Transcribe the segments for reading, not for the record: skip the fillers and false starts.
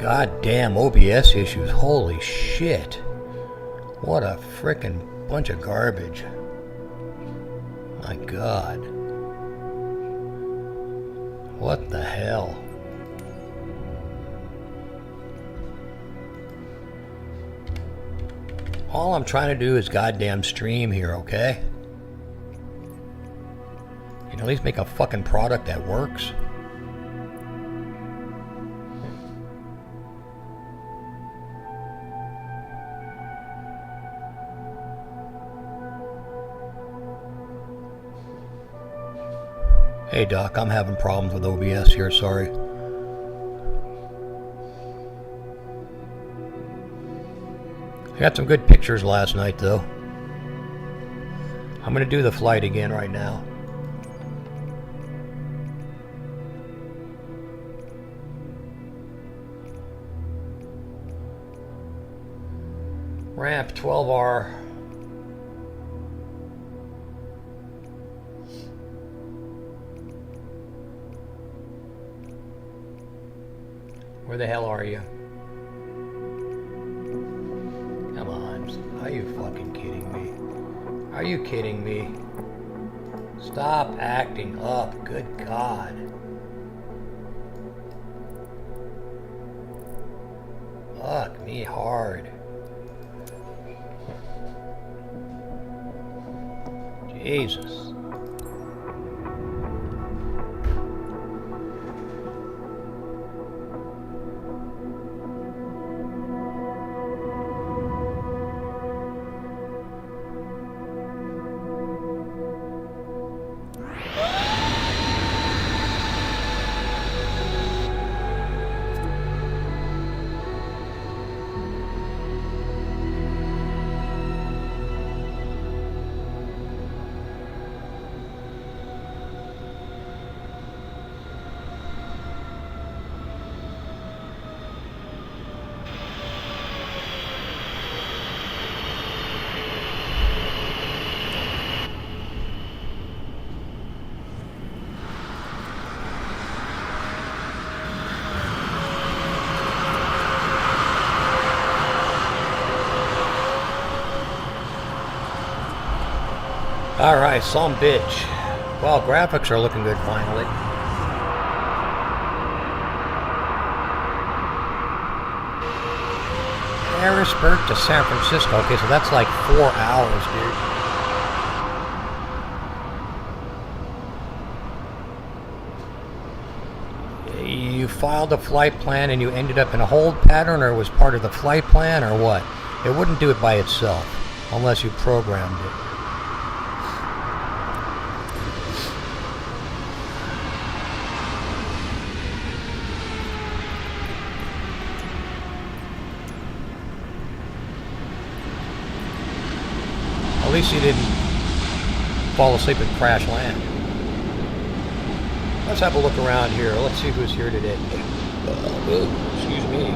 Goddamn OBS issues. Holy shit. What a frickin' bunch of garbage. My God. What the hell? All I'm trying to do is goddamn stream here, okay? You can at least make a fucking product that works. Hey Doc, I'm having problems with OBS here, sorry. I got some good pictures last night though. I'm gonna do the flight again right now. Ramp 12R. Where the hell are you? Come on. Are you fucking kidding me? Are you kidding me? Stop acting up. Good God. Fuck me hard. Jesus. Alright, some bitch. Well, graphics are looking good finally. Harrisburg to San Francisco. Okay, so that's like 4 hours, dude. You filed a flight plan and you ended up in a hold pattern, or was part of the flight plan, or what? It wouldn't do it by itself unless you programmed it. At least you didn't fall asleep and crash land. Let's have a look around here. Let's see who's here today. Excuse me.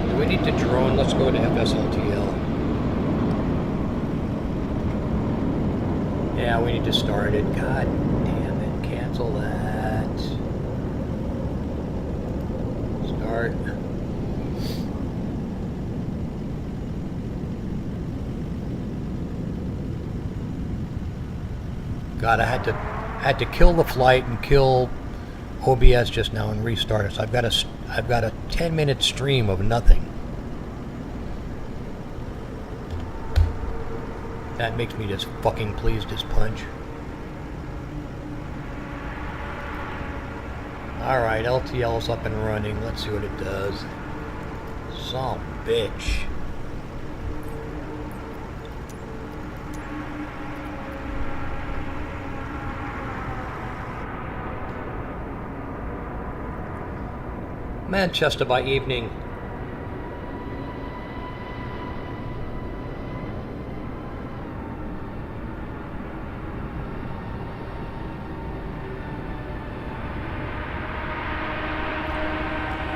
Do we need to drone? Let's go to FSLTL. Yeah, we need to start it. God damn it. Cancel that. Start. God, I had to kill the flight and kill OBS just now and restart it. So I've got a 10-minute stream of nothing. That makes me just fucking pleased as punch. Alright, LTL's up and running. Let's see what it does. Some bitch. Manchester by evening.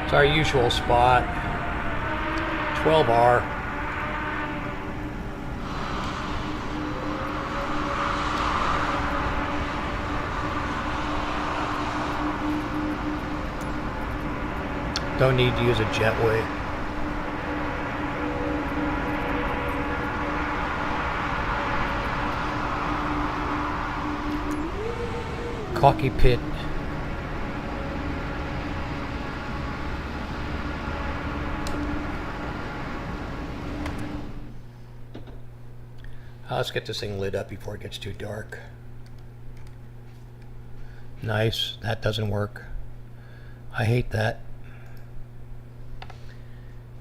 It's our usual spot. 12R. Don't need to use a jetway. Cocky pit. Let's get this thing lit up before it gets too dark. Nice. That doesn't work. I hate that.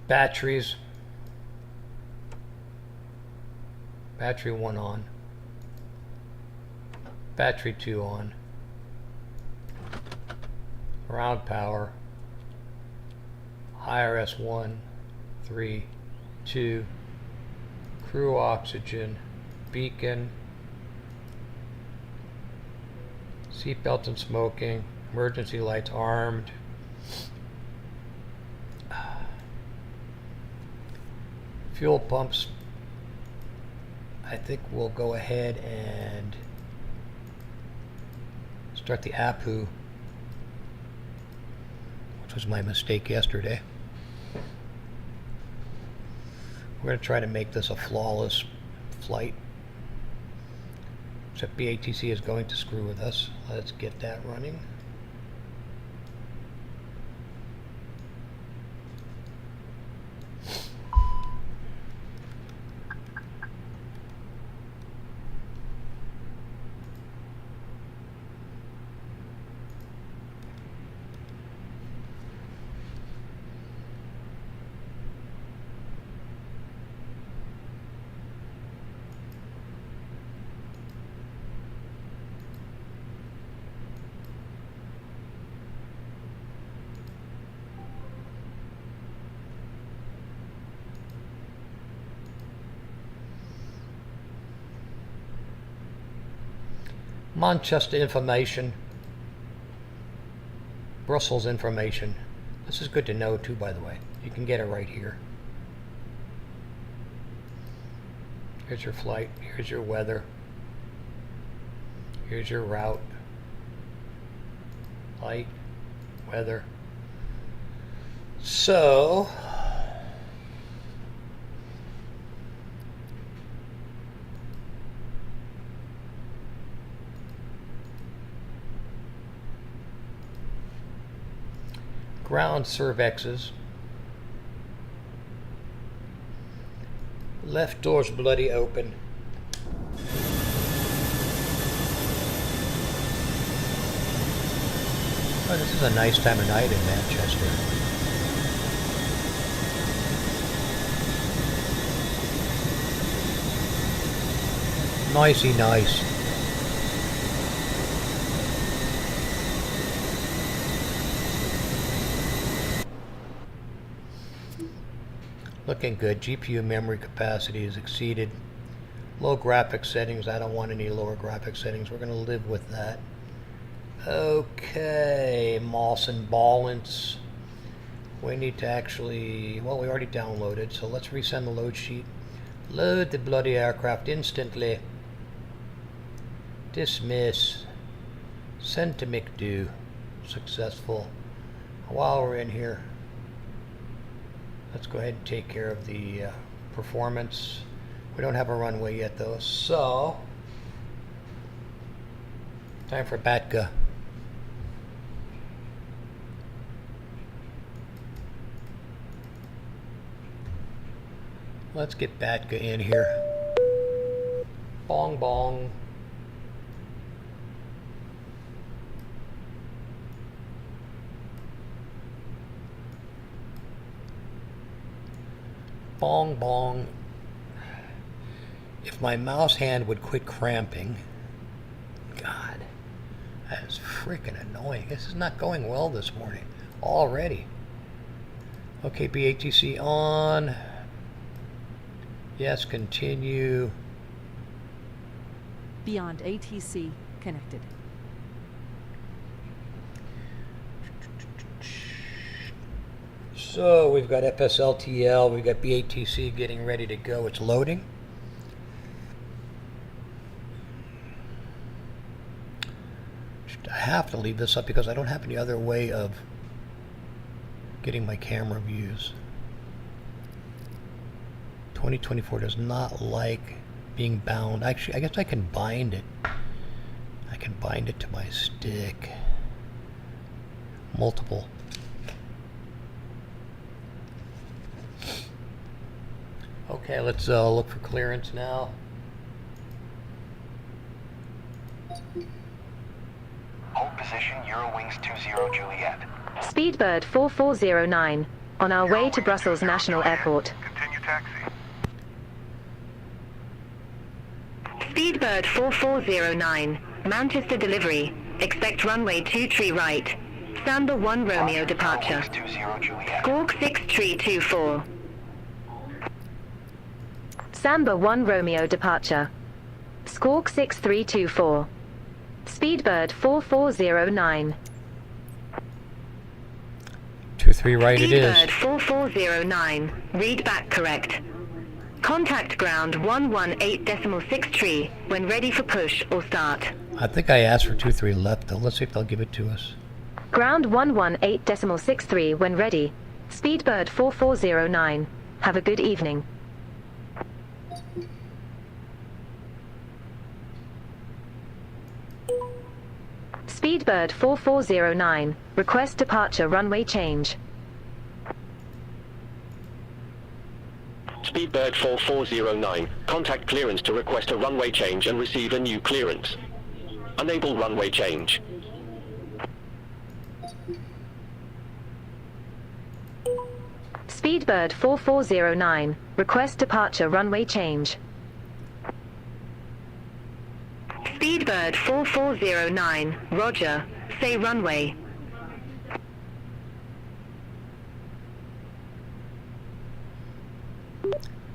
Batteries. Battery 1 on. Battery 2 on. Ground power. IRS 1, 3, 2. Crew oxygen. Beacon. Seatbelt and smoking. Emergency lights armed. Fuel pumps. I think we'll go ahead and start the APU, which was my mistake yesterday. We're going to try to make this a flawless flight. Except BATC is going to screw with us. Let's get that running. Manchester information. Brussels information. This is good to know too, by the way. You can get it right here. Here's your flight. Here's your weather. Here's your route. Light, weather. So ground cervexes. Left door's bloody open. Oh, this is a nice time of night in Manchester. Nicey nice. Looking good. GPU memory capacity is exceeded. Low graphics settings. I don't want any lower graphics settings. We're going to live with that. Okay. Moss and Ballance. We need to actually... Well, we already downloaded, so let's resend the load sheet. Load the bloody aircraft instantly. Dismiss. Send to McDo. Successful. While we're in here, let's go ahead and take care of the performance. We don't have a runway yet though, so time for BATCA. Let's get BATCA in here. Bong bong. Bong bong. If my mouse hand would quit cramping. God, that is freaking annoying. This is not going well this morning already. Okay, BATC on. Yes, continue. Beyond ATC connected. So we've got FSLTL, we've got BATC getting ready to go. It's loading. I have to leave this up because I don't have any other way of getting my camera views. 2024 does not like being bound. Actually, I guess I can bind it. I can bind it to my stick. Multiple. Okay, let's look for clearance now. Hold position, Eurowings 20 Juliet. Speedbird 4409, on our way to Brussels National Airport. Continue taxi. Speedbird 4409, Manchester delivery. Expect runway 23 right. Samba 1 Romeo departure. Eurowings 20 Juliet. Squawk 6324. Samba 1 Romeo departure. Squawk 6324. Speedbird 4409. 23 right it is. Speedbird 4409. Read back correct. Contact ground 118.63 when ready for push or start. I think I asked for 23 left though. Let's see if they'll give it to us. Ground 118.63 when ready. Speedbird 4409. Have a good evening. Speedbird 4409. Request departure runway change. Speedbird 4409. Contact clearance to request a runway change and receive a new clearance. Enable runway change. Speedbird 4409. Request departure runway change. Speedbird 4409. Roger. Say runway.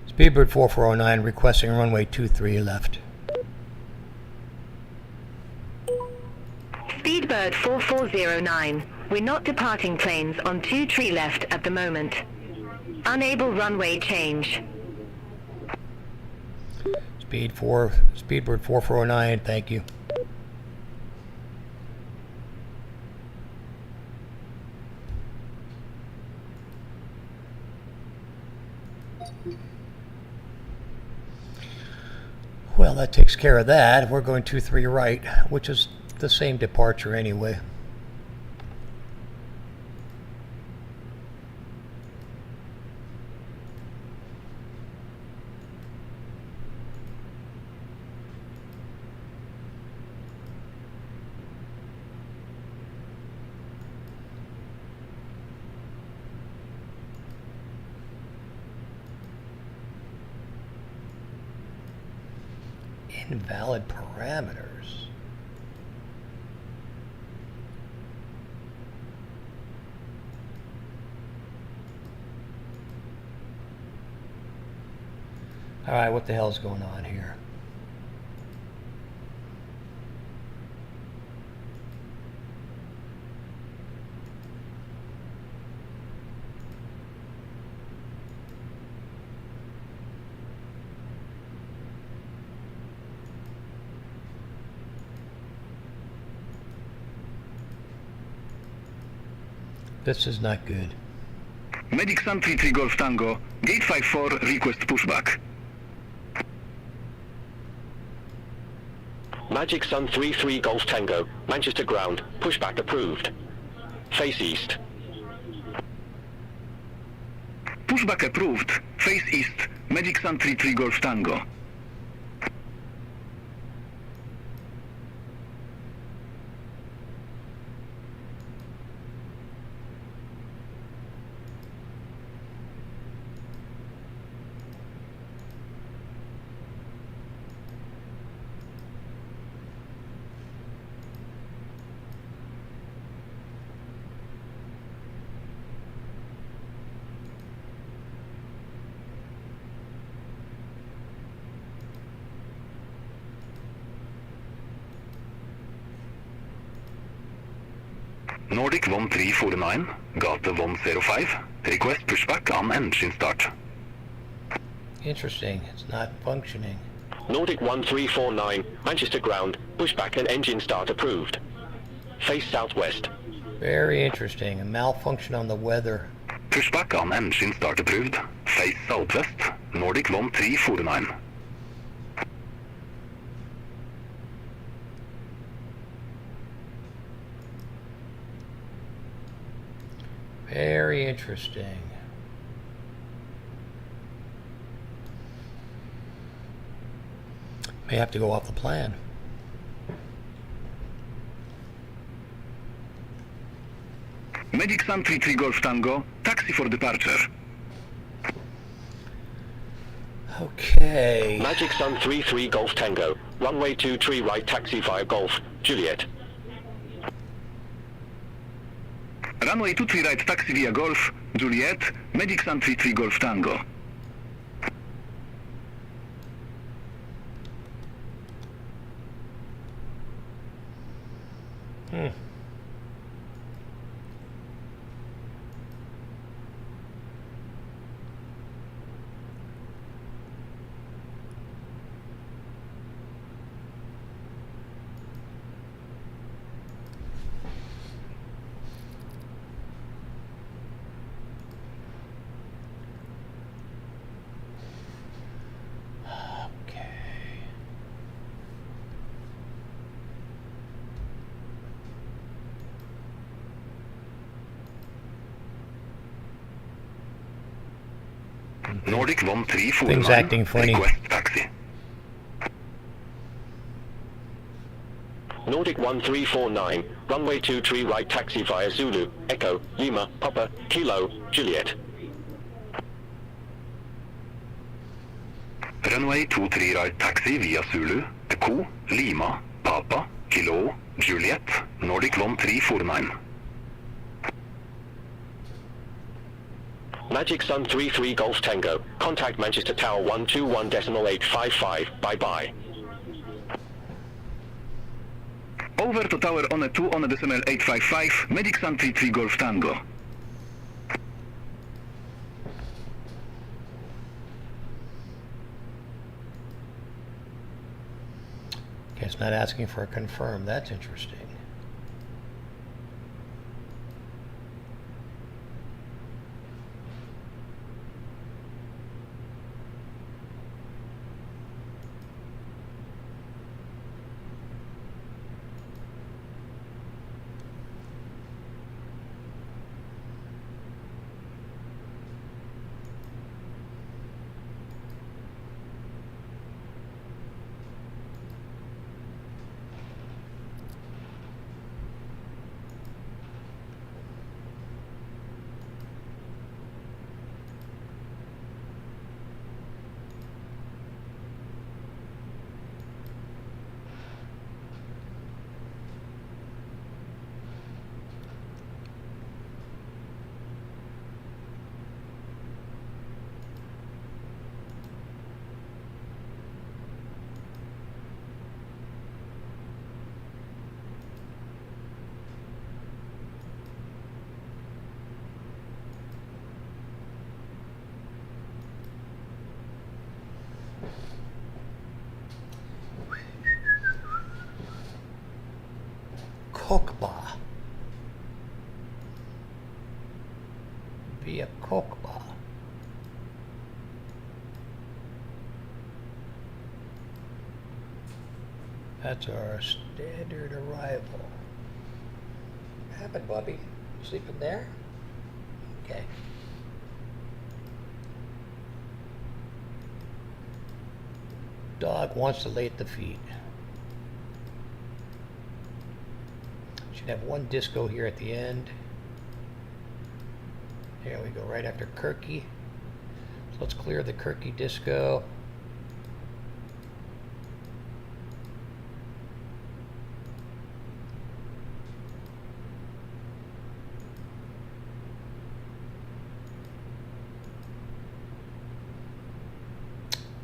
Speedbird 4409 requesting runway 23 left. Speedbird 4409. We're not departing planes on 23 left at the moment. Unable runway change. Speedbird 4409, thank you. Well, that takes care of that. We're going 23 right, which is the same departure anyway. Invalid parameters. All right, what the hell's going on here? This is not good. Medic Sun 33 Golf Tango, gate 54, request pushback. Magic Sun 33 Golf Tango, Manchester ground, pushback approved. Face east. Pushback approved, face east, Magic Sun 33 Golf Tango. Nordic 1349, Gate 105, request pushback on engine start. Interesting, it's not functioning. Nordic 1349, Manchester ground, pushback and engine start approved. Face southwest. Very interesting, a malfunction on the weather. Pushback on engine start approved. Face southwest. Nordic 1349. Very interesting. May have to go off the plan. Medic Sun 33 Golf Tango. Taxi for departure. Okay. Magic Sun 33 Golf Tango. Runway 23 right taxi via Golf, Juliet. Runway 23 right taxi via Golf, Juliet. Medic Sun 33 Golf Tango. Nordic 1349. Things acting funny. Request taxi. Nordic 1349, runway 23 right taxi via Zulu, Echo, Lima, Papa, Kilo, Juliet. Runway 23 right taxi via Zulu, Echo, Lima, Papa, Kilo, Juliet. Nordic 1349. Magic Sun 33 Golf Tango. Contact Manchester Tower 121.855. Bye-bye. Over to tower on a 2 on a decimal 855. Medic Sun 33 Golf Tango. Okay, it's not asking for a confirm. That's interesting. Kokba. Via Kokba. That's our standard arrival. What happened, Bubby? Sleeping there? Okay. Dog wants to lay at the feet. Should have one disco here at the end. There we go, right after Kirky. So let's clear the Kirky disco.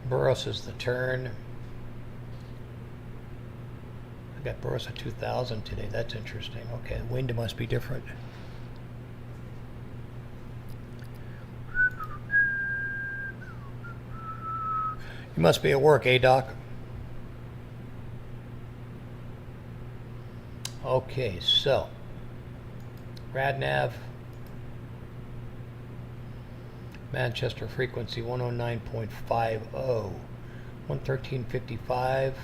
Burros is the turn. I got Burros at 2000 today. That's interesting. Okay, wind must be different. You must be at work, eh, Doc? Okay, so RadNav Manchester frequency 109.50. 113.55.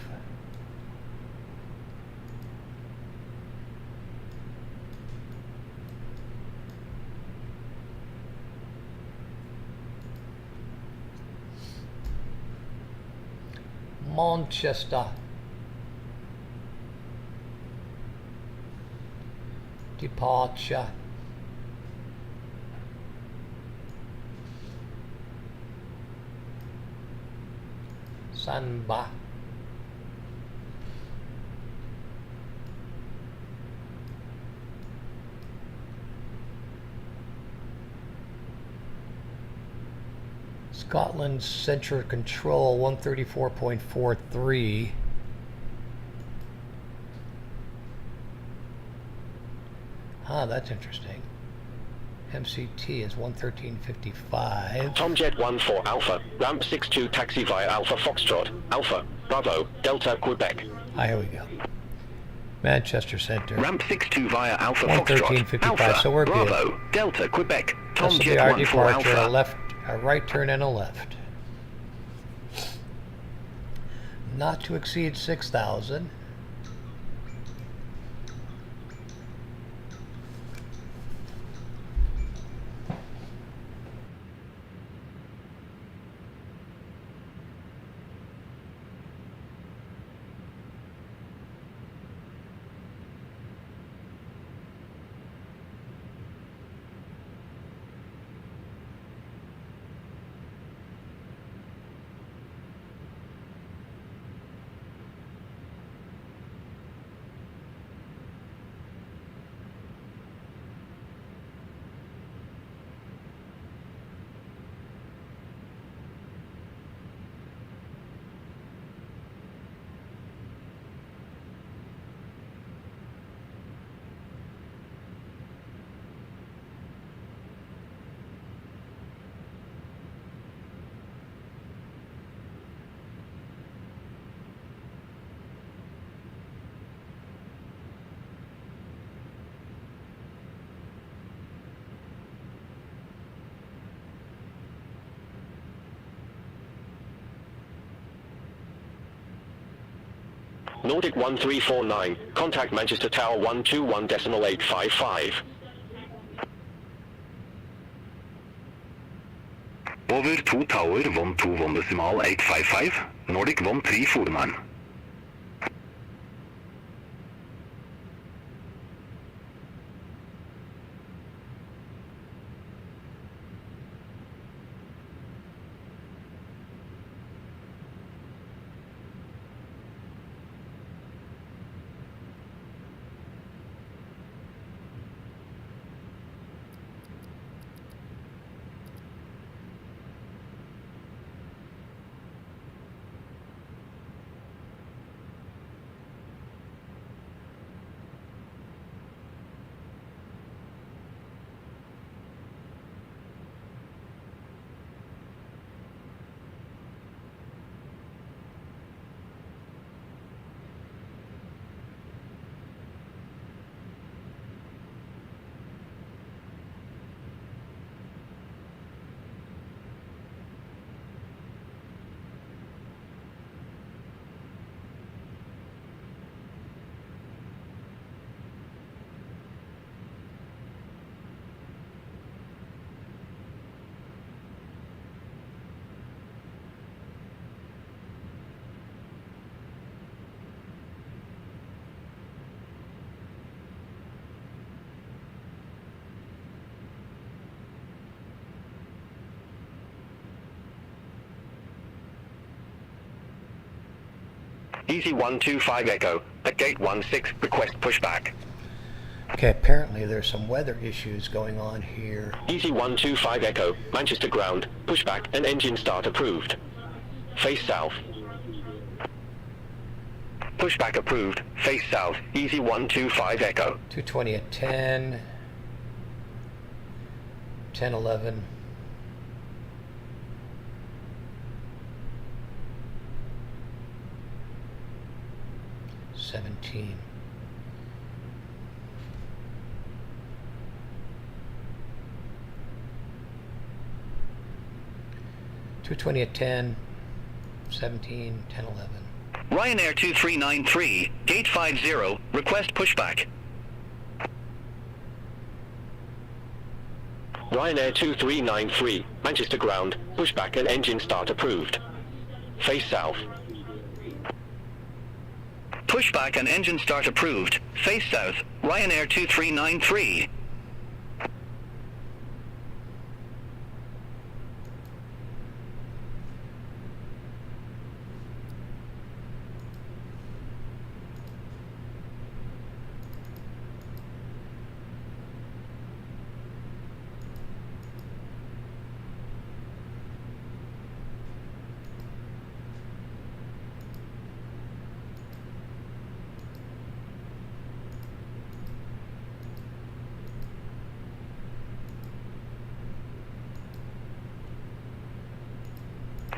Manchester. Departure. Samba. Scotland Central Control 134.43. Ah, that's interesting. MCT is 113.55. Tomjet 14 Alpha, ramp 62 taxi via Alpha Foxtrot, Alpha, Bravo, Delta, Quebec. Ah, here we go. Manchester Center. Ramp 62 via Alpha 113.55, Foxtrot. Alpha, so we're good. Bravo, Delta, Quebec. This will be Tomjet our 14 departure, a Alpha. left, a right turn and a left. Not to exceed 6,000. Nordic 1349, contact Manchester Tower 121.855. Over 2 Tower 121.855. Nordic 1349. Easy 125 Echo, at gate 16, request pushback. Okay, apparently there's some weather issues going on here. Easy 125 Echo, Manchester ground, pushback and engine start approved. Face south. Pushback approved, face south, Easy 125 Echo. 220 at 10. 10, 11. $17. 220 at 10, 17, 10, 11. Ryanair 2393, gate 50, request pushback. Ryanair 2393, Manchester ground, pushback and engine start approved. Face south. Pushback and engine start approved. Face south. Ryanair 2393.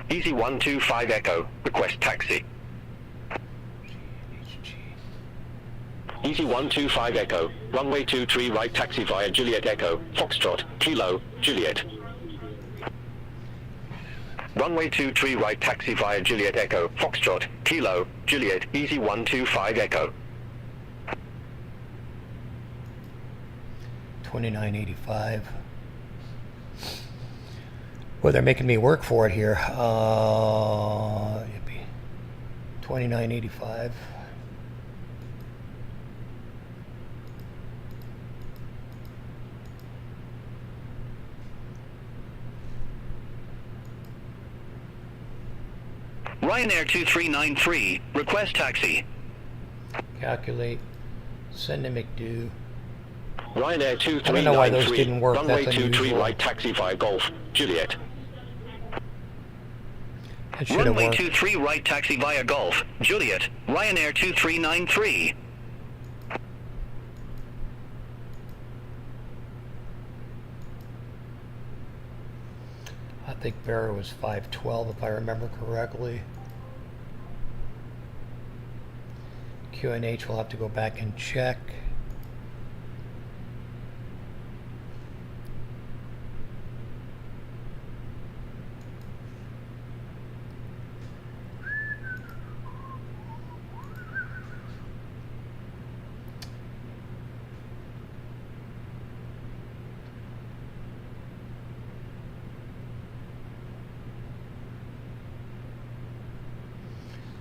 Easy 125 Echo, request taxi. Easy 125 Echo, runway 23 right taxi via Juliet Echo, Foxtrot, Kilo, Juliet. Runway 23 right taxi via Juliet Echo, Foxtrot, Kilo, Juliet, Easy 125 Echo. 2985. Well, they're making me work for it here. It'd be 2985. Ryanair 2393, request taxi. Calculate. Send to McDo. Ryanair 2393, I don't know why those didn't work. runway That's 23 unusual. right taxi via Golf, Juliet. That should have Runway worked. 23 right taxi via Golf, Juliet. Ryanair 2393. I think Barra was 512 if I remember correctly. QNH will have to go back and check.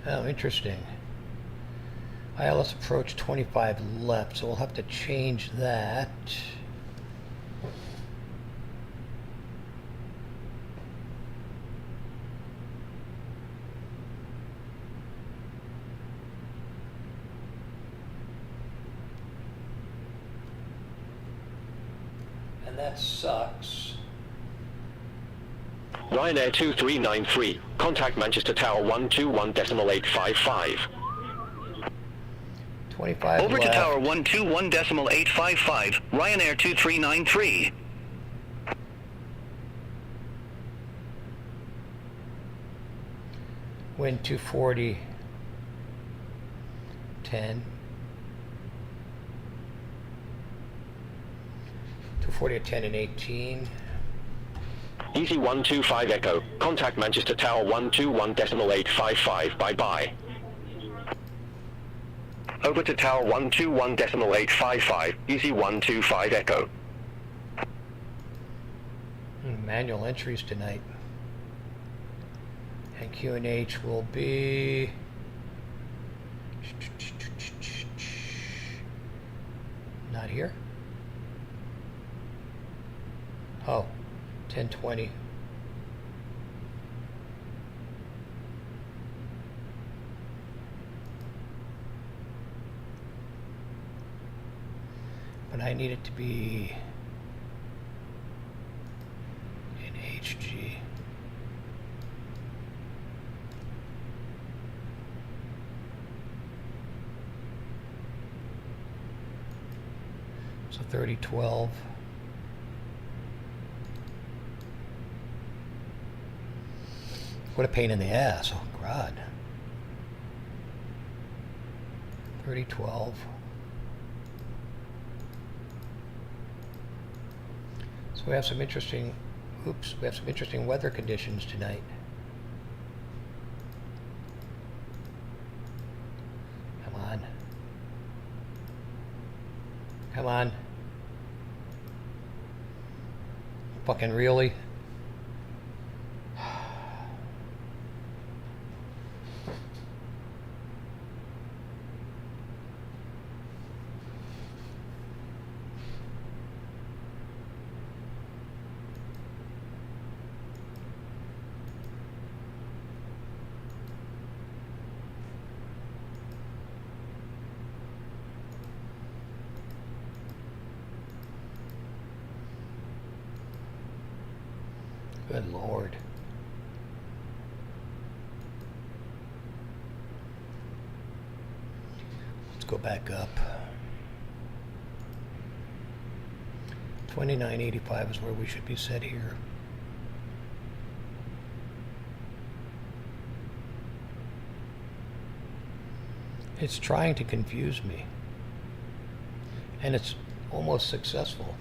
Oh, interesting. ILS approach 25 left, so we'll have to change that. And that sucks. Ryanair 2393, contact Manchester Tower 121.855. 25 Over left. to Tower 121.855, Ryanair 2393. Wind 240. 10. 240 at 10 and 18. Easy 125 Echo, contact Manchester Tower 121.855, bye-bye. Over to Tower 121.855, Easy 125 Echo. Manual entries tonight. And QNH will be... Not here? Oh, 1020. But I need it to be in HG. So 3012. What a pain in the ass. Oh, God. 3012. So we have some interesting, we have some interesting weather conditions tonight. Come on. Fucking really? Good Lord. Let's go back up. 2985 is where we should be set here. It's trying to confuse me. And it's almost successful.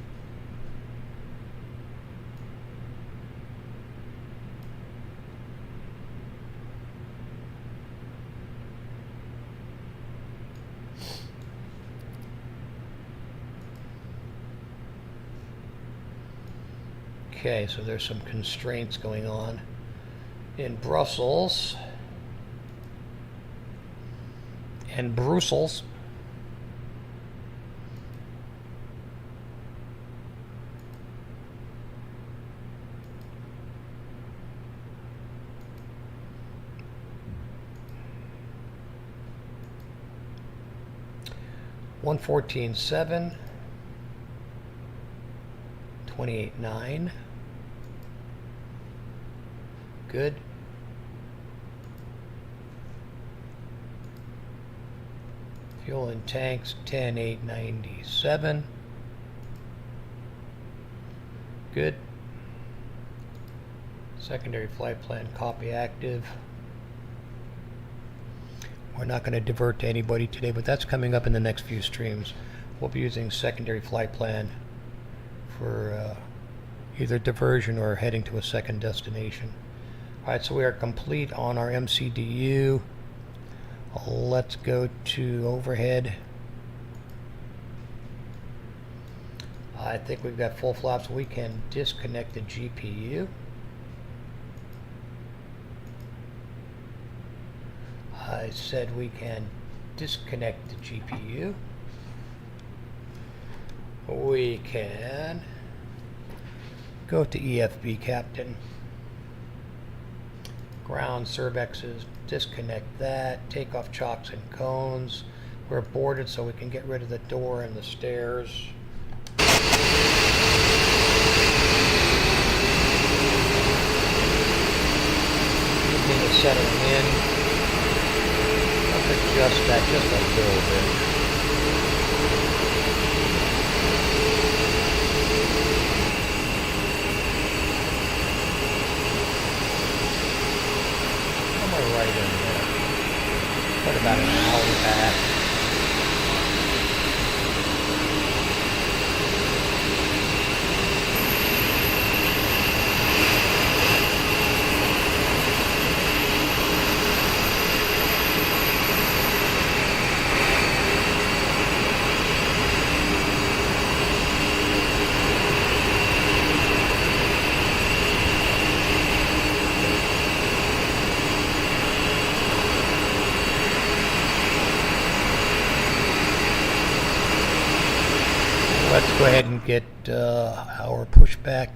Okay, so there's some constraints going on in Brussels and Brussels. $114.7, $28.9. Good. Fuel and tanks 10,897. Good. Secondary flight plan copy active. We're not going to divert to anybody today, but that's coming up in the next few streams. We'll be using secondary flight plan for either diversion or heading to a second destination. Alright, so we are complete on our MCDU. Let's go to overhead. I think we've got full flaps. We can disconnect the GPU. I said we can disconnect the GPU. We can go to EFB Captain. Ground Cervexes, disconnect that, take off chocks and cones. We're boarded so we can get rid of the door and the stairs. We need to settle in. Let's adjust that just a little bit. Right in there. What about an hour back? Let's go ahead and get our pushback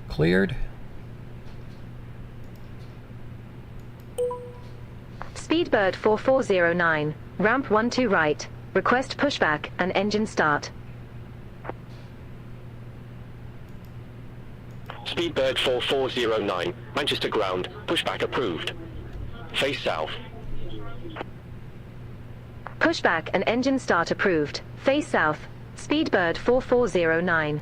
cleared. Speedbird 4409, ramp 12 right. Request pushback and engine start. Speedbird 4409, Manchester ground, pushback approved. Face south. Pushback and engine start approved. Face south. Speedbird 4409.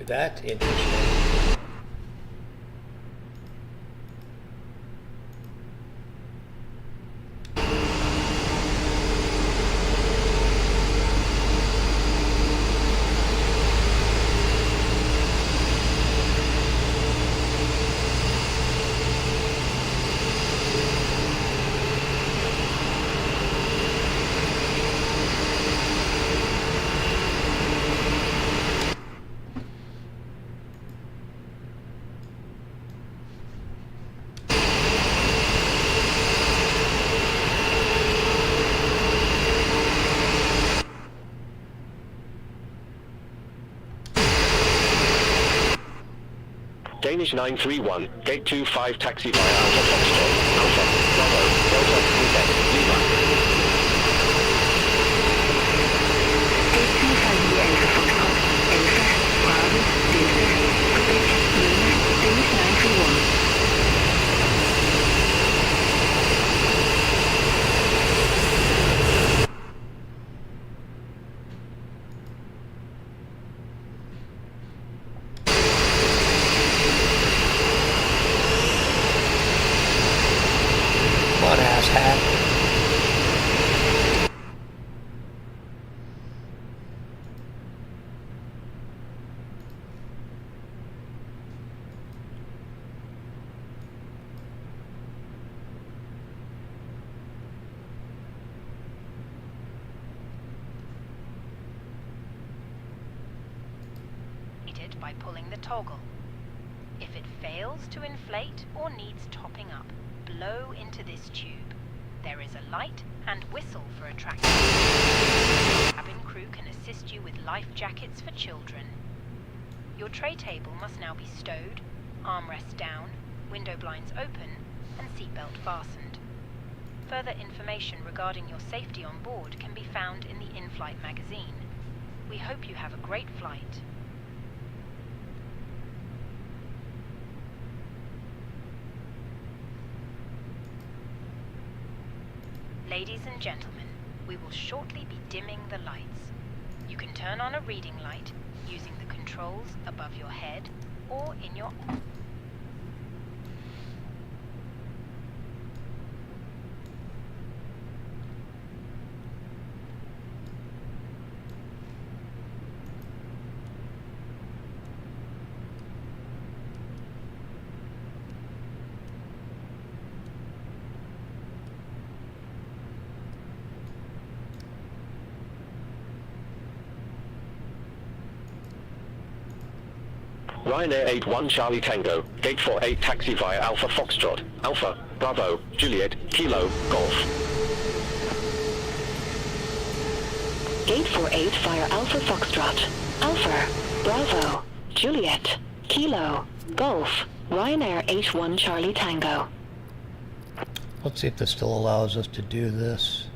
That's interesting. Danish 931, gate 25 taxi via Alpha Foxtrot, Alpha, Bravo, Delta, Quebec, Lima. Gate 25 via Alpha Foxtrot, Alpha, Bravo, Delta, Quebec, Lima, Danish 931. Come on, asshat. By pulling the toggle. If it fails to inflate or needs topping up, blow into this tube. There is a light and whistle for attraction. Cabin crew can assist you with life jackets for children. Your tray table must now be stowed, armrests down, window blinds open, and seatbelt fastened. Further information regarding your safety on board can be found in the in-flight magazine. We hope you have a great flight. Ladies and gentlemen, we will shortly be dimming the lights. You can turn on a reading light using the controls above your head or in your... Ryanair 81 Charlie Tango, gate 48 taxi via Alpha Foxtrot, Alpha, Bravo, Juliet, Kilo, Golf. Gate 48 via Alpha Foxtrot, Alpha, Bravo, Juliet, Kilo, Golf, Ryanair 81 Charlie Tango. Let's see if this still allows us to do this.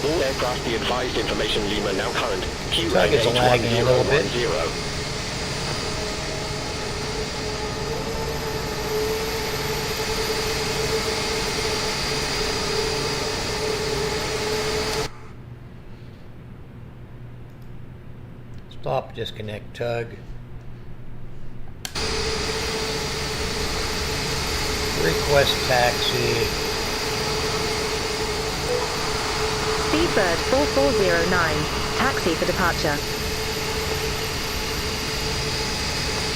All aircraft be advised information Lima now current. Tug is lagging a little bit. Stop, disconnect tug. Request taxi. Speedbird 4409, taxi for departure.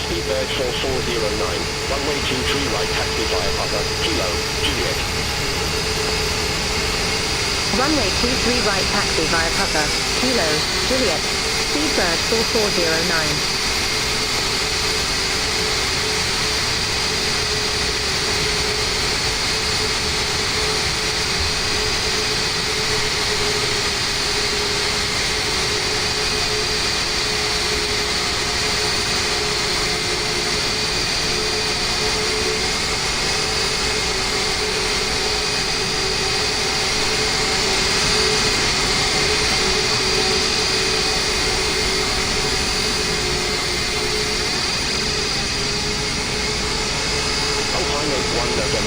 Speedbird 4409, runway 23 right taxi via Papa, Kilo, Juliet. Runway 23 right taxi via Papa, Kilo, Juliet, Speedbird 4409.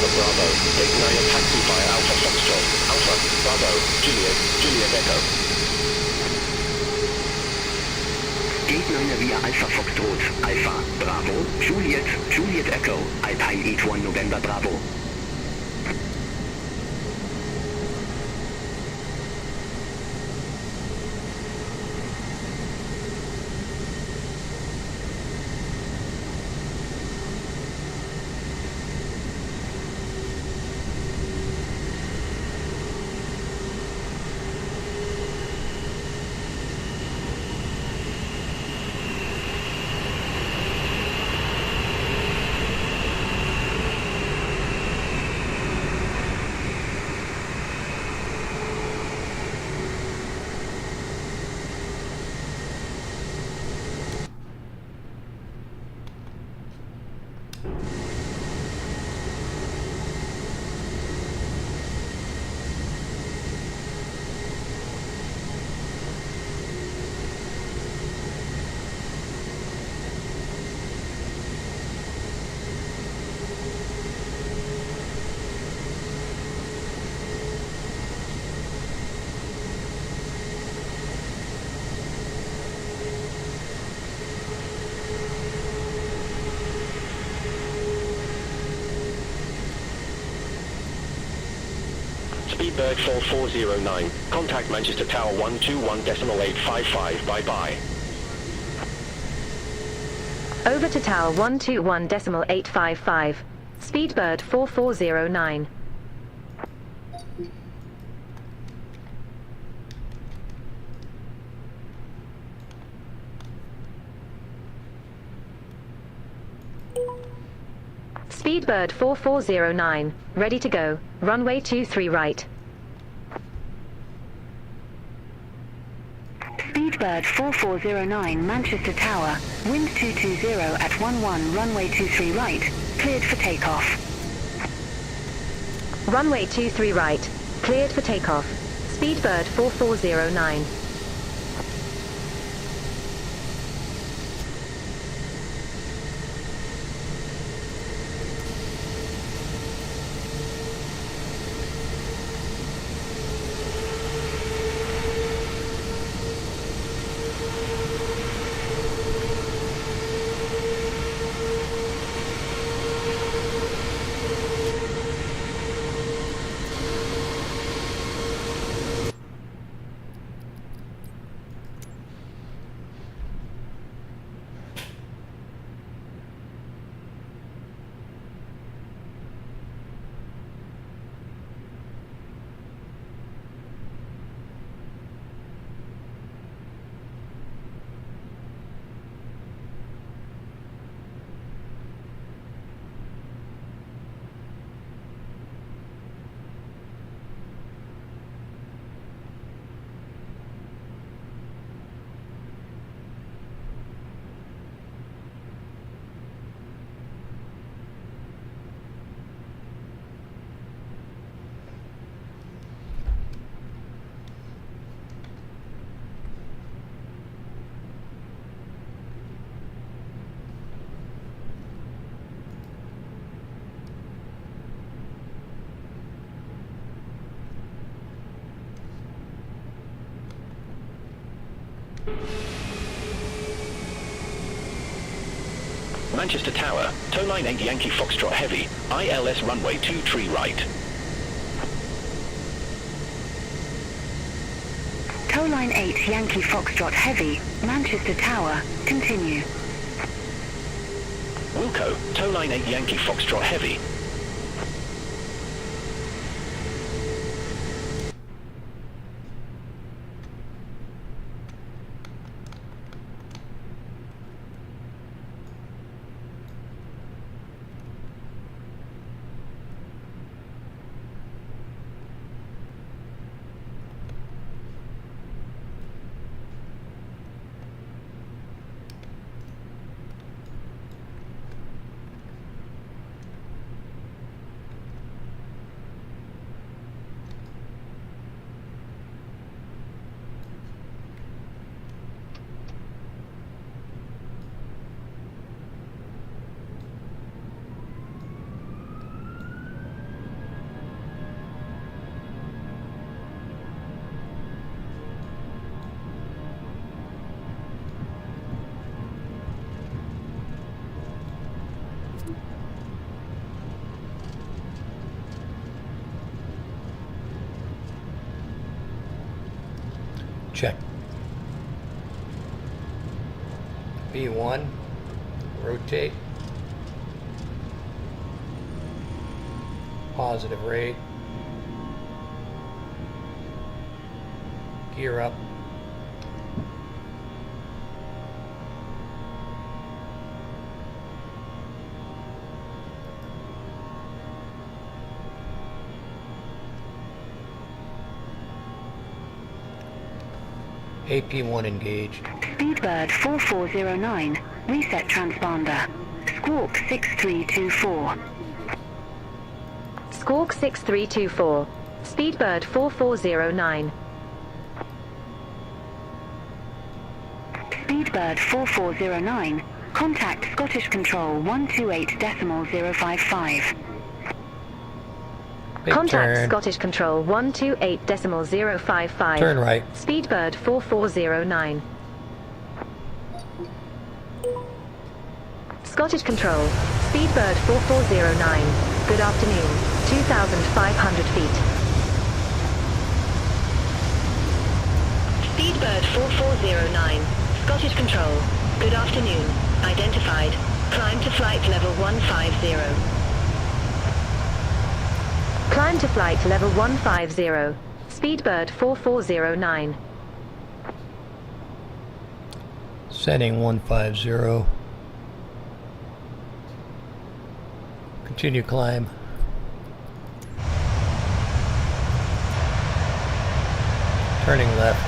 Bravo, ignite a taxi via Alpha Foxtrot, Alpha, Bravo, Juliet, Juliet Echo. Gate 9 via Alpha Foxtrot, Alpha, Bravo, Juliet, Juliet Echo, Alpine Each-1 November Bravo. Speedbird 4409, contact Manchester Tower 121.855, bye-bye. Over to Tower 121.855. Speedbird 4409. Speedbird 4409, ready to go. Runway 23 right. Speedbird 4409, Manchester Tower. Wind 220 at 11, runway 23 right. Cleared for takeoff. Runway 23 right. Cleared for takeoff. Speedbird 4409. Manchester Tower, tow line 8 Yankee Foxtrot Heavy, ILS runway 23 right. Tow line 8 Yankee Foxtrot Heavy, Manchester Tower, continue. Wilco, tow line 8 Yankee Foxtrot Heavy. Check. B1, rotate. Positive rate. Gear up. AP1 engaged. Speedbird 4409. Reset transponder. Squawk 6324. Squawk 6324. Speedbird 4409. Speedbird 4409. Contact Scottish Control 128.055. Big Contact turn. Scottish Control 128.055. Turn right. Speedbird 4409. Scottish Control. Speedbird 4409. Good afternoon. 2,500 feet. Speedbird 4409. Scottish Control. Good afternoon. Identified. Climb to flight level 150. Climb to flight level 150. Speedbird 4409. Setting 150. Continue climb. Turning left.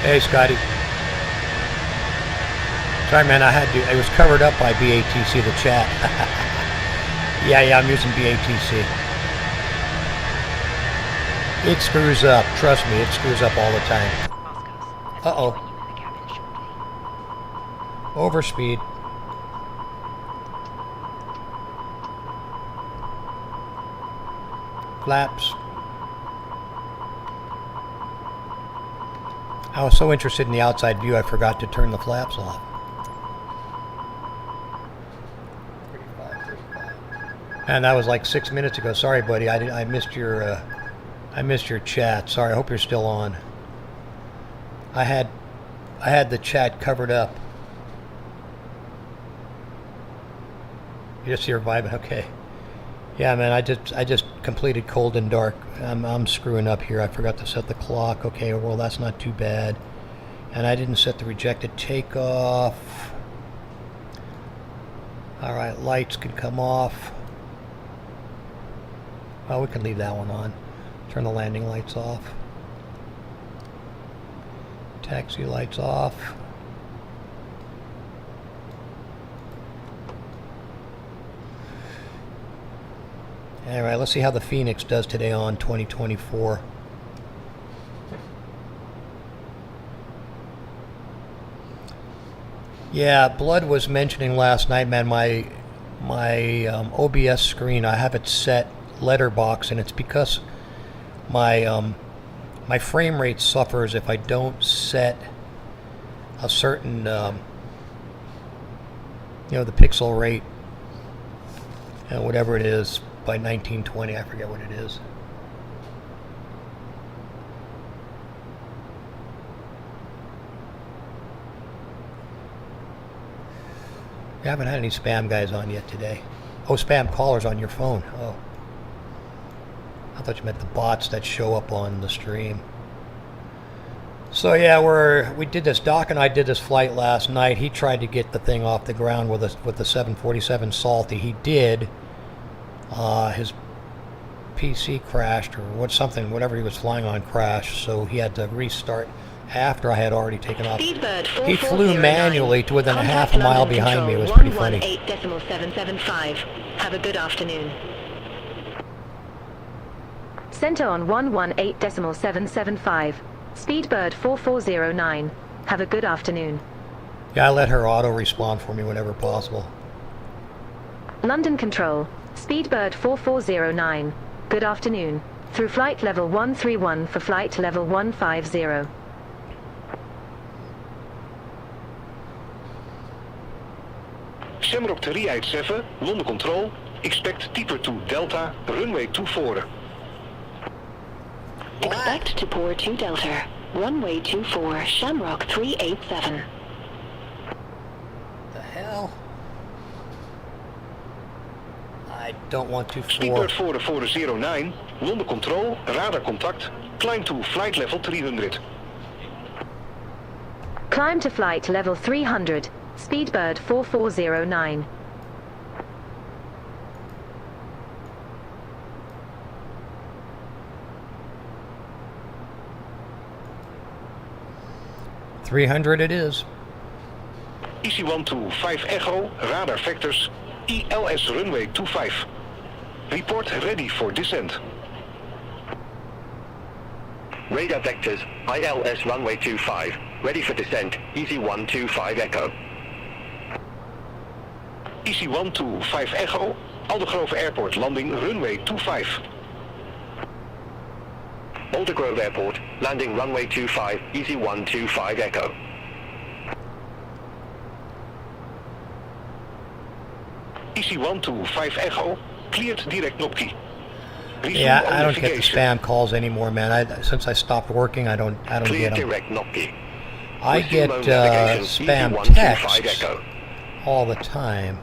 Hey, Scotty. Sorry, man, it was covered up by BATC, the chat. Yeah, I'm using BATC. It screws up. Trust me, it screws up all the time. Uh-oh. Overspeed. Flaps. I was so interested in the outside view, I forgot to turn the flaps off. 35. And that was like 6 minutes ago. Sorry, buddy. I missed your chat. Sorry. I hope you're still on. I had the chat covered up. You just hear vibing. Okay. Yeah, man. I just completed cold and dark. I'm screwing up here. I forgot to set the clock. Okay, well, that's not too bad. And I didn't set the rejected takeoff. Alright, lights can come off. Well, we can leave that one on. Turn the landing lights off. Taxi lights off. Alright, let's see how the Fenix does today on 2024. Yeah, Blood was mentioning last night, man, my OBS screen, I have it set letterbox, and it's because my frame rate suffers if I don't set a certain, the pixel rate, and whatever it is, by 1920, I forget what it is. You haven't had any spam guys on yet today. Oh, spam callers on your phone. Oh. I thought you meant the bots that show up on the stream. So yeah, we did this. Doc and I did this flight last night. He tried to get the thing off the ground with the 747 Salty. He did. His PC crashed, or whatever he was flying on crashed, so he had to restart after I had already taken off. Speedbird He flew 4409. manually to within a half a Contact mile London behind me. It was Control pretty funny. 118.775. Have a good afternoon. Center on 118.775. Speedbird 4409. Have a good afternoon. Yeah, I let her auto-respond for me whenever possible. London Control, Speedbird 4409. Good afternoon. Through flight level 131 for flight level 150. Shamrock 387, London Control. Expect Deeper to Delta, runway 24. Expect to pour to Delta. Runway 24, Shamrock 387. The hell? I don't want to Speedbird 4409, London Control, radar contact. Climb to flight level 300. Climb to flight level 300. Speedbird 4409. $300 it is. EC125 Echo, radar vectors, ELS runway 25. Report ready for descent. Radar vectors, ILS runway 25, ready for descent, EC125 Echo. EC125 Echo, Aldegrove Airport landing runway 25. Aldergrove Airport, landing runway 25, EC125 Echo. EC125 Echo, cleared direct Nopki. Yeah, I don't get the spam calls anymore, man. Since I stopped working, I don't Clear get them. direct Nopki. I get Resume navigation, spam EC125 texts Echo. all the time.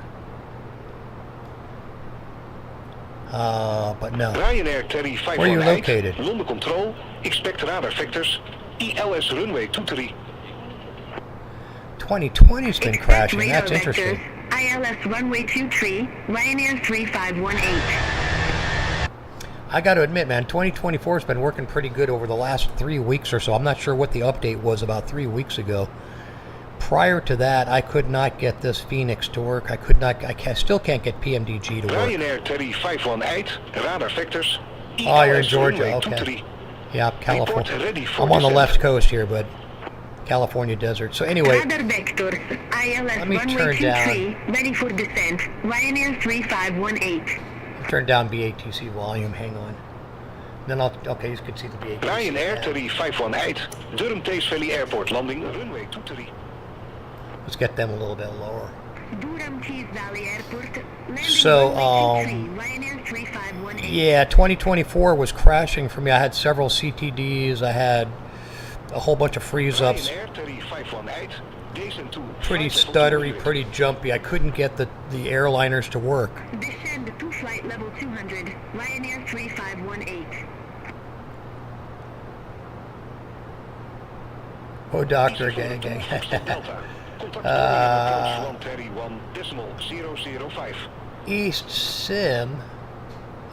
But no. Ryanair Terry 518, Where are you located? London Control, expect radar vectors, ELS runway 23. 2020's been crashing. That's interesting. ILS runway 23, Ryanair 3518. I got to admit, man, 2024's been working pretty good over the last 3 weeks or so. I'm not sure what the update was about 3 weeks ago. Prior to that, I could not get this Fenix to work. I still can't get PMDG to work. Ryanair Terry 518, radar vectors, Oh, you're in ELS Georgia, runway okay. 23. Yeah, Report California. ready for I'm on the descent. left coast here, but California desert. So anyway, Radar vectors, ILS Let me runway turn 23, ready for descent, Ryanair 3518. turn down BATC volume. Hang on. Then okay, you can see the BATC. Ryanair Terry 518, Durham Thames Valley Airport landing runway 23. Let's get them a little bit lower. Durham Tees Valley Airport, landing So, runway 23, Ryanair 3518. Yeah, 2024 was crashing for me. I had several CTDs. I had a whole bunch of freeze-ups. Ryanair Terry 518, descent to Pretty flight level stuttery, 200. pretty jumpy. I couldn't get the airliners to work. Descend to flight level 200, Ryanair 3518. Oh, doctor, gang. East Sim.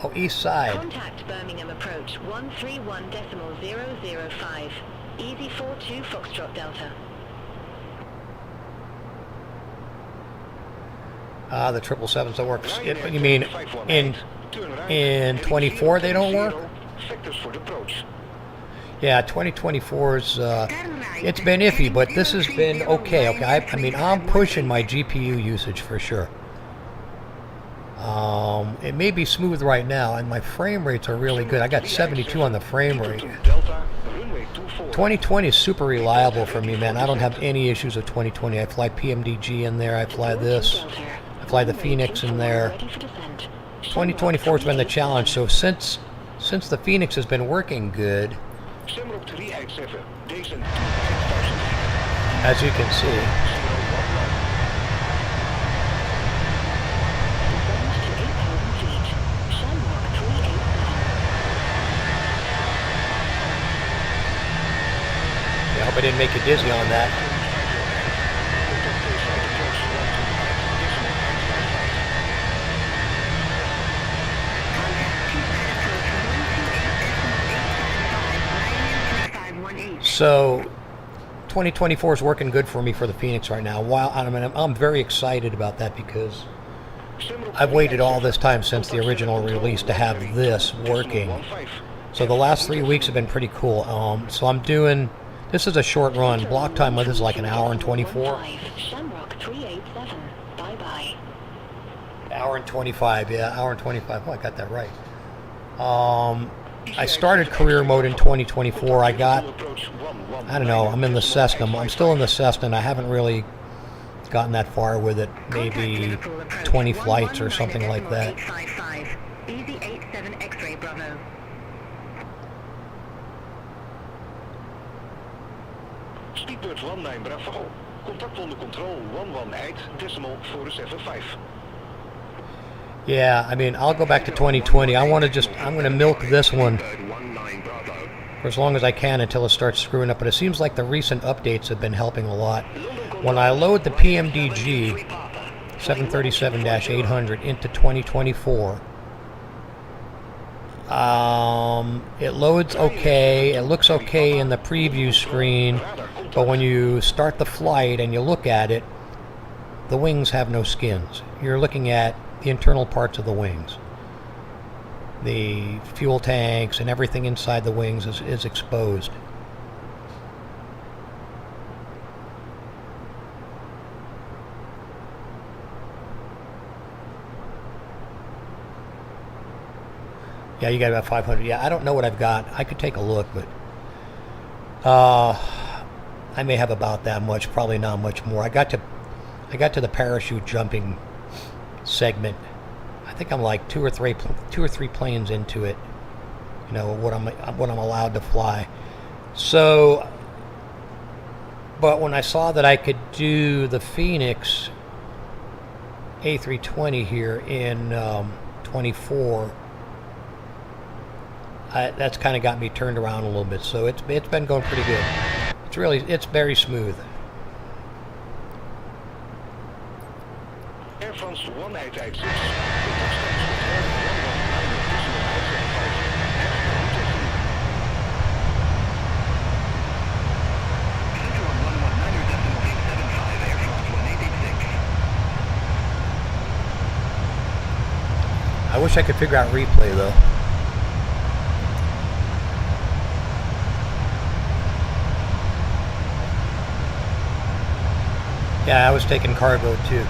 Oh, East Side. Contact Birmingham approach 131.005. Easy 42 Foxtrot Delta. The 777s don't work. You mean in 24 they don't work? Yeah, 2024's it's been iffy, but this has been okay. I mean, I'm pushing my GPU usage for sure. It may be smooth right now, and my frame rates are really good. I got 72 on the frame rate. 2020 is super reliable for me, man. I don't have any issues with 2020. I fly PMDG in there. I fly this. I fly the Fenix in there. 2024 has been the challenge. So since the Fenix has been working good, as you can see. I hope I didn't make you dizzy on that. So 2024 is working good for me for the Fenix right now. While I'm very excited about that because I've waited all this time since the original release to have this working. So the last 3 weeks have been pretty cool. So I'm doing, this is a short run. Block time with this is like an hour and 24. Shamrock 387. Bye-bye. Hour and 25, yeah, hour and 25. Oh, I got that right. I started career mode in 2024. I don't know, I'm in the Cessna. I'm still in the Cessna, and I haven't really gotten that far with it. Maybe 20 flights or something like that. Easy 87 X-ray Bravo. Speedbird 19 Bravo. Contact onder control 11 decimal 475. Yeah, I mean, I'll go back to 2020. I'm going to milk this one for as long as I can until it starts screwing up. But it seems like the recent updates have been helping a lot. When I load the PMDG 737-800 into 2024, it loads okay. It looks okay in the preview screen. But when you start the flight and you look at it, the wings have no skins. You're looking at the internal parts of the wings. The fuel tanks and everything inside the wings is exposed. Yeah, you got about 500. Yeah, I don't know what I've got. I could take a look, but I may have about that much, probably not much more. I got to the parachute jumping segment. I think I'm like two or three planes into it. You know what I'm allowed to fly. So, but when I saw that I could do the Fenix A320 here in 24, that's kind of got me turned around a little bit. So it's been going pretty good. It's very smooth. Air France 1886. I wish I could figure out replay though. Yeah, I was taking cargo too.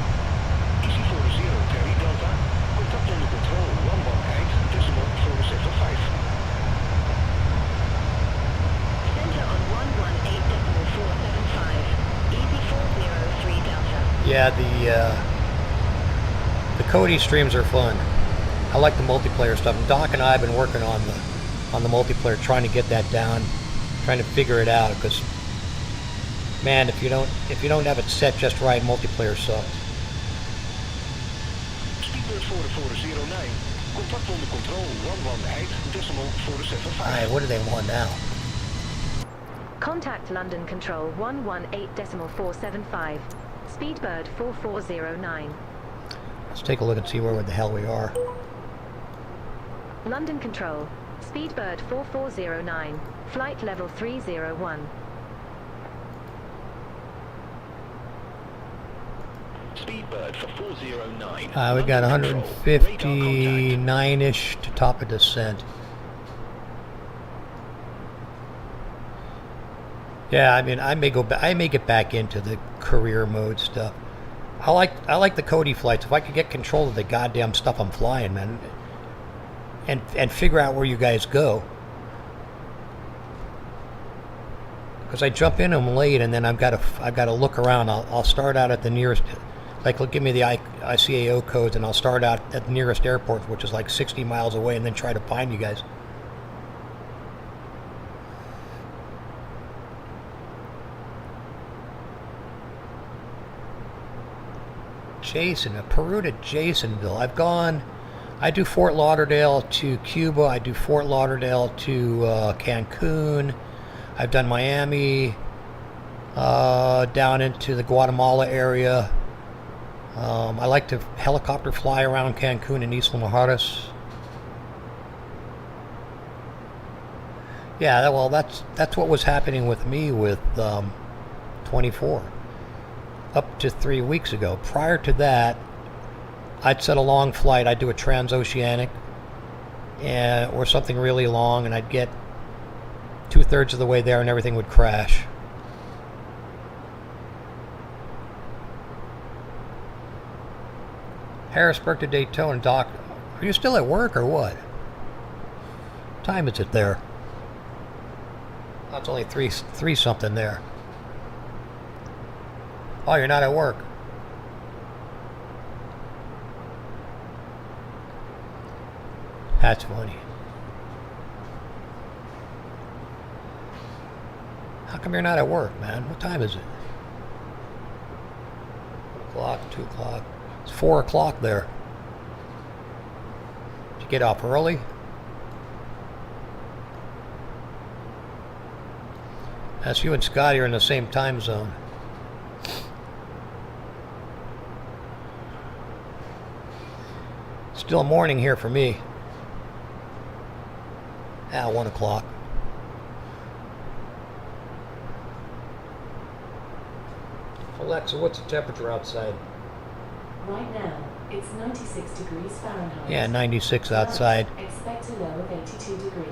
Yeah, the Cody streams are fun. I like the multiplayer stuff. And Doc and I have been working on the multiplayer, trying to get that down, trying to figure it out. Because, man, if you don't have it set just right, multiplayer sucks. Speedbird 4409. Contact onder control 11 decimal 475. All right, what do they want now? Contact London Control 118.475. Speedbird 4409. Let's take a look and see where the hell we are. London Control. Speedbird 4409. Flight level 301. Speedbird for 409. We got 159-ish to top of descent. Yeah, I mean, I may get back into the career mode stuff. I like the Cody flights. If I could get control of the goddamn stuff I'm flying, man, and figure out where you guys go, because I jump in them late, and then I've got to look around. I'll start out at the nearest, like, give me the ICAO codes, and I'll start out at the nearest airport, which is like 60 miles away, and then try to find you guys. Peru to Jasonville. I do Fort Lauderdale to Cuba. I do Fort Lauderdale to Cancun. I've done Miami, down into the Guatemala area. I like to helicopter fly around Cancun and Isla Mujeres. Yeah, well, that's what was happening with me with 24. Up to 3 weeks ago. Prior to that, I'd set a long flight. I'd do a transoceanic or something really long, and I'd get 2/3 of the way there and everything would crash. Harrisburg to Daytona. Doc, are you still at work or what? What time is it there? Oh, it's only three something there. Oh, you're not at work. That's funny. How come you're not at work, man? What time is it? 1 o'clock, 2 o'clock. It's 4 o'clock there. Did you get off early? That's you and Scotty are in the same time zone. Still morning here for me. 1 o'clock. Alexa, what's the temperature outside? Right now, it's 96 degrees Fahrenheit. Yeah, 96 outside. Expect a low of 82 degrees.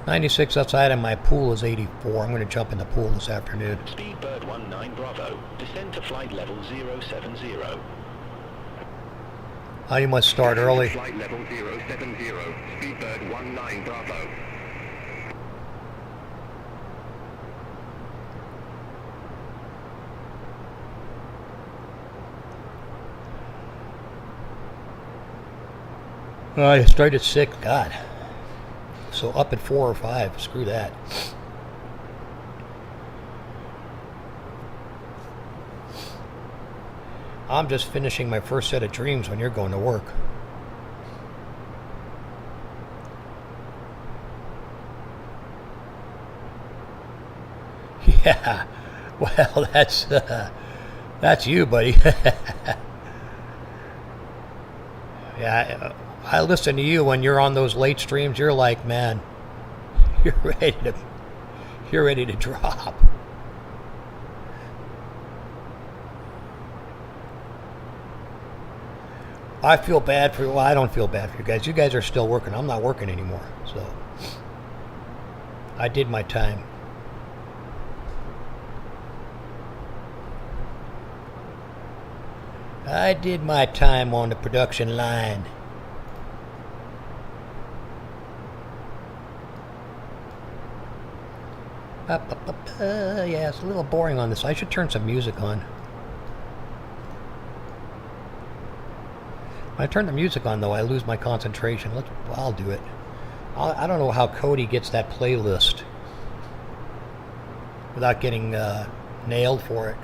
96 outside and my pool is 84. I'm going to jump in the pool this afternoon. Speedbird 19 Bravo. Descend to flight level 070. Oh, you must start early. Flight level 070. Speedbird 19 Bravo. I started at 6. God. So up at 4 or 5. Screw that. I'm just finishing my first set of dreams when you're going to work. Yeah. Well, that's you, buddy. Yeah. I listen to you when you're on those late streams. You're like, man, you're ready to drop. I feel bad for you. Well, I don't feel bad for you guys. You guys are still working. I'm not working anymore. So I did my time. I did my time on the production line. Yeah, it's a little boring on this. I should turn some music on. When I turn the music on, though, I lose my concentration. I'll do it. I don't know how Cody gets that playlist without getting nailed for it.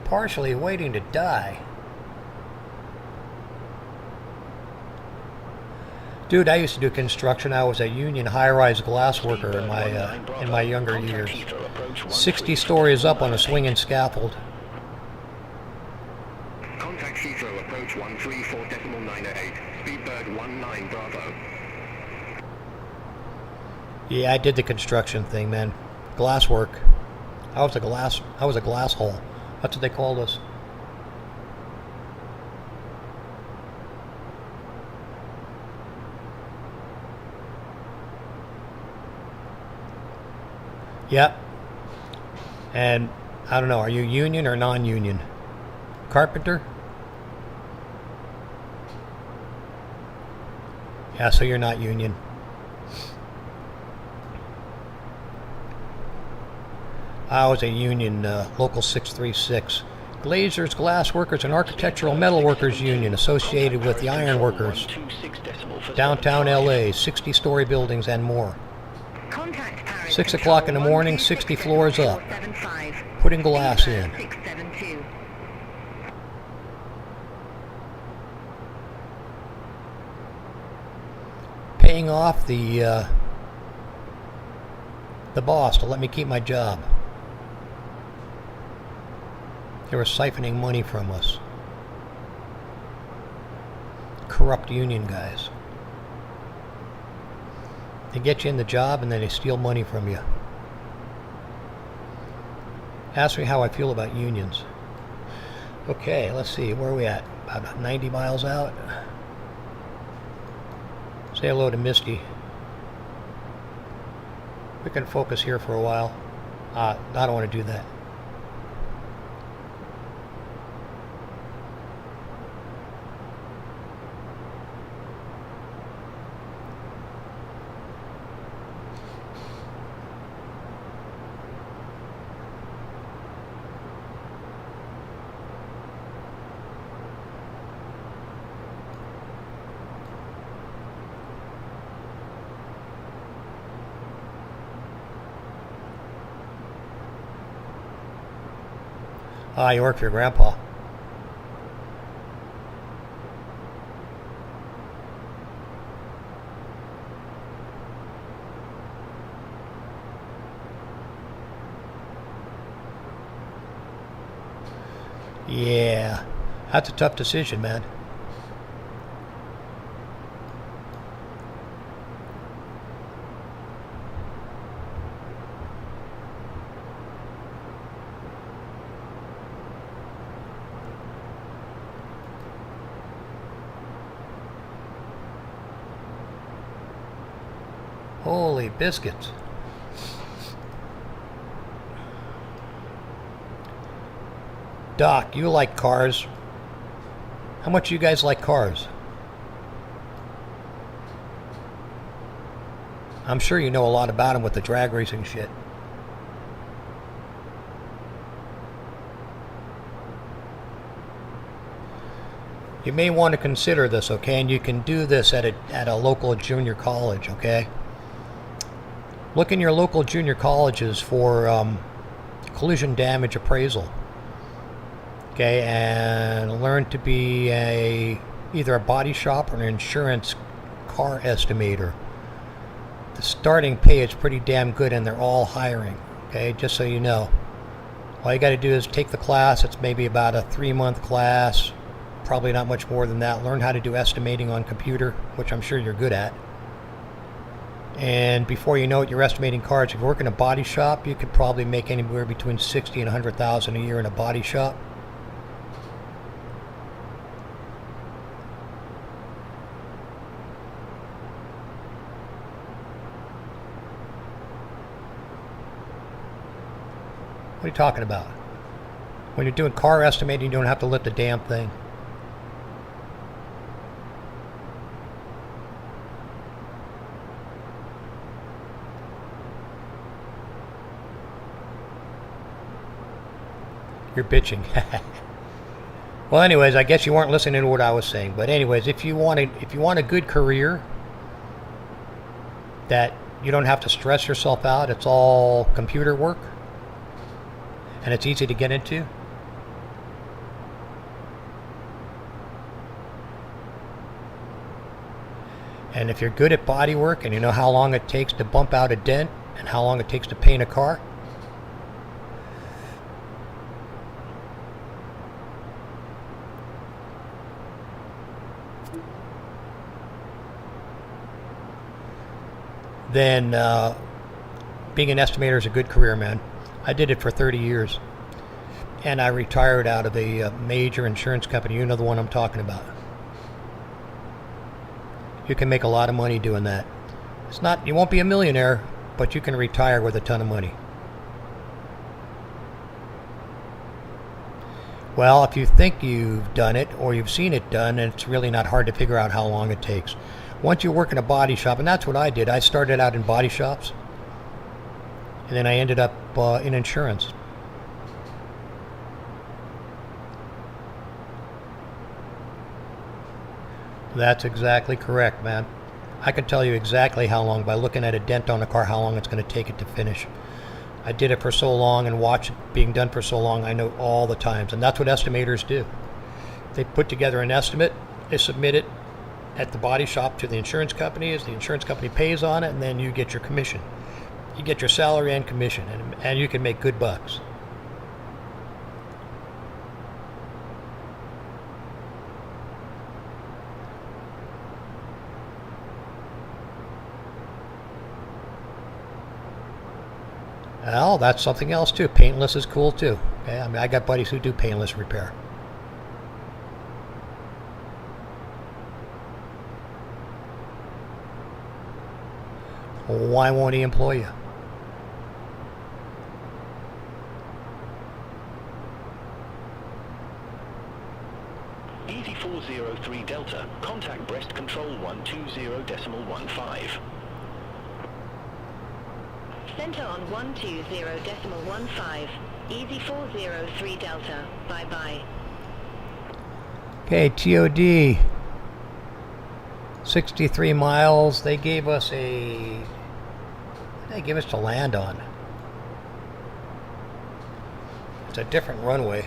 Partially waiting to die. Dude, I used to do construction. I was a union high-rise glass worker in my younger years. 60 stories up on a swinging scaffold. Contact Heathrow, approach 134.908. Speedbird 19 Bravo. Yeah, I did the construction thing, man. Glass work. I was a glass hole. That's what they called us. Yep. And I don't know, are you union or non-union? Carpenter? Yeah, so you're not union. I was a union, local 636. Glazers, glass workers, and architectural metal workers union associated with the iron workers. Downtown LA, 60-story buildings and more. 6 o'clock in the morning, 60 floors up. Putting glass in. Paying off the boss to let me keep my job. They were siphoning money from us. corrupt union guys. They get you in the job and then they steal money from you. Ask me how I feel about unions. Okay, let's see, where are we at? About 90 miles out. Say hello to Misty. We can focus here for a while. I don't want to do that. Ah, you work for your grandpa. Yeah, that's a tough decision, man. Holy biscuits. Doc, you like cars. How much you guys like cars? I'm sure you know a lot about them with the drag racing shit. You may want to consider this, okay? And you can do this at a local junior college, okay? Look in your local junior colleges for collision damage appraisal. Okay, and learn to be either a body shop or an insurance car estimator. The starting pay is pretty damn good and they're all hiring, okay, just so you know. All you got to do is take the class. It's maybe about a 3-month class, probably not much more than that. Learn how to do estimating on computer, which I'm sure you're good at. And before you know it, you're estimating cars. If you work in a body shop, you could probably make anywhere between $60,000 and $100,000 a year in a body shop. What are you talking about? When you're doing car estimating, you don't have to lift a damn thing. You're bitching. Well, anyways, I guess you weren't listening to what I was saying. But anyways, if you want a good career that you don't have to stress yourself out, it's all computer work, and it's easy to get into. And if you're good at body work and you know how long it takes to bump out a dent and how long it takes to paint a car, then being an estimator is a good career, man. I did it for 30 years. And I retired out of a major insurance company. You know the one I'm talking about. You can make a lot of money doing that. It's not, you won't be a millionaire, but you can retire with a ton of money. Well, if you think you've done it or you've seen it done, it's really not hard to figure out how long it takes. Once you work in a body shop, and that's what I did. I started out in body shops, and then I ended up in insurance. That's exactly correct, man. I can tell you exactly how long, by looking at a dent on a car, how long it's going to take it to finish. I did it for so long and watched it being done for so long, I know all the times. And that's what estimators do. They put together an estimate, they submit it at the body shop to the insurance company, as the insurance company pays on it, and then you get your commission. You get your salary and commission, and you can make good bucks. Well, that's something else too. Paintless is cool too. Okay? I mean, I got buddies who do paintless repair. Why won't he employ you? EZ403 Delta, contact breast control 120.15. Center on 120.15. EZ403 Delta. Bye-bye. Okay, TOD. 63 miles. They gave us a... What did they give us to land on? It's a different runway.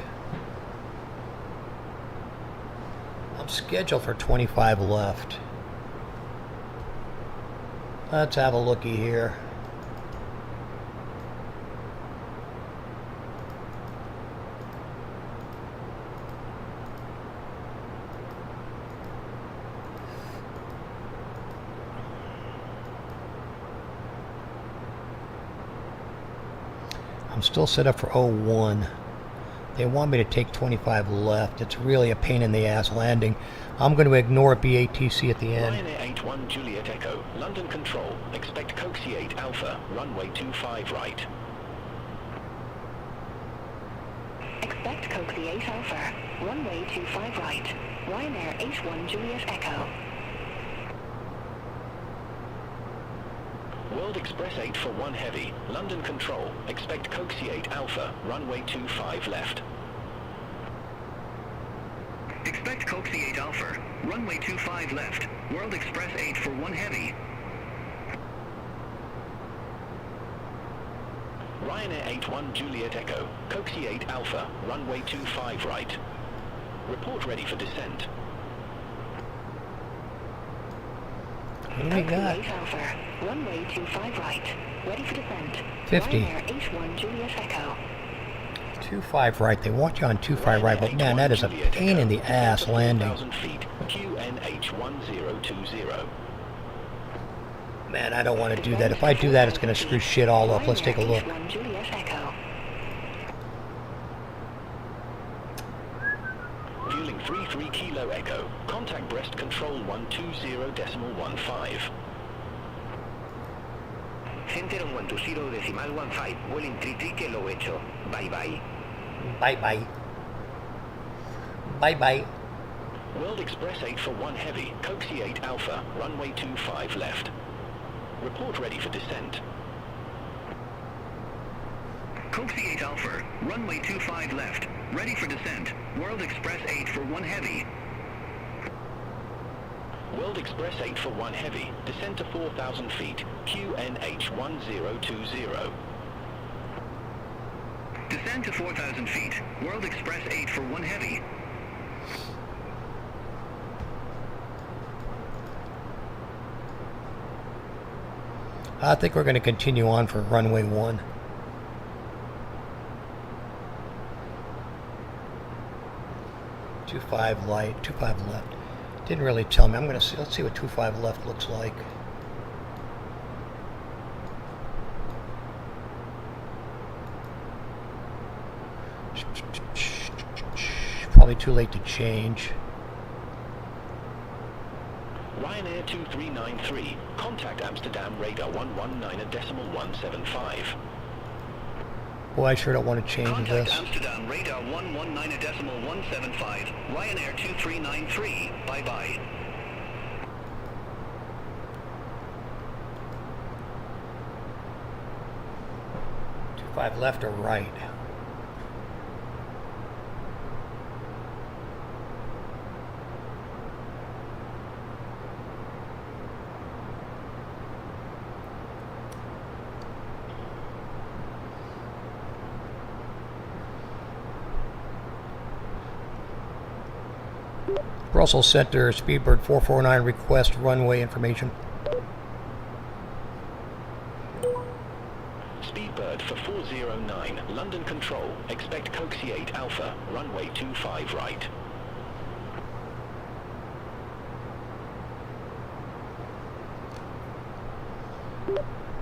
I'm scheduled for 25 left. Let's have a looky here. I'm still set up for 01. They want me to take 25 left. It's really a pain in the ass landing. I'm going to ignore BATC at the end. Ryanair 81 Juliet Echo, London Control, expect Coxie 8 Alpha, runway 25 right. Expect Coxie 8 Alpha. Runway 25 right. Ryanair 81 Juliet Echo. World Express 8 for 1 Heavy, London Control, expect Coxie 8 Alpha, runway 25 left. Expect Coxie 8 Alpha, runway 25 left, World Express 8 for 1 Heavy. Ryanair 81 Juliet Echo, Coxie 8 Alpha, runway 25 right. Report ready for descent. What do we got? 8 Alpha. Runway 25 right. Ready for descent. 50. Ryanair 81 Juliet Echo. 25 right. They want you on 25 right, but man, that is a pain in the ass landing. 4,000 feet, QNH 1020. Man, I don't want to do that. If I do that, it's going to screw shit all up. Let's take a look. Ryanair 81 Juliet Echo. Fueling 33 Kilo Echo, contact breast control 120.15. Center on 120.15, Vueling 33 Kilo Echo. Bye bye. Bye bye. Bye bye. World Express 8 for 1 Heavy, Coxie 8 Alpha, runway 25 left. Report ready for descent. Coxie 8 Alpha, runway 25 left, ready for descent. World Express 8 for 1 Heavy. World Express 8 for 1 Heavy, descent to 4,000 feet, QNH 1020. Descend to 4,000 feet, World Express 8 for 1 Heavy. I think we're going to continue on for runway 1. Two-five light, 25 left. Didn't really tell me. I'm going to see. Let's see what 25 left looks like. Probably too late to change. Ryanair 2393, contact Amsterdam radar 119.175. Boy, I sure don't want to change Contact this. Amsterdam radar 119.175, Ryanair 2393, bye bye. Two-five left or right? Brussels Center, Speedbird 449, request runway information. Speedbird for 409, London Control, expect Coxie 8 Alpha, runway 25 right.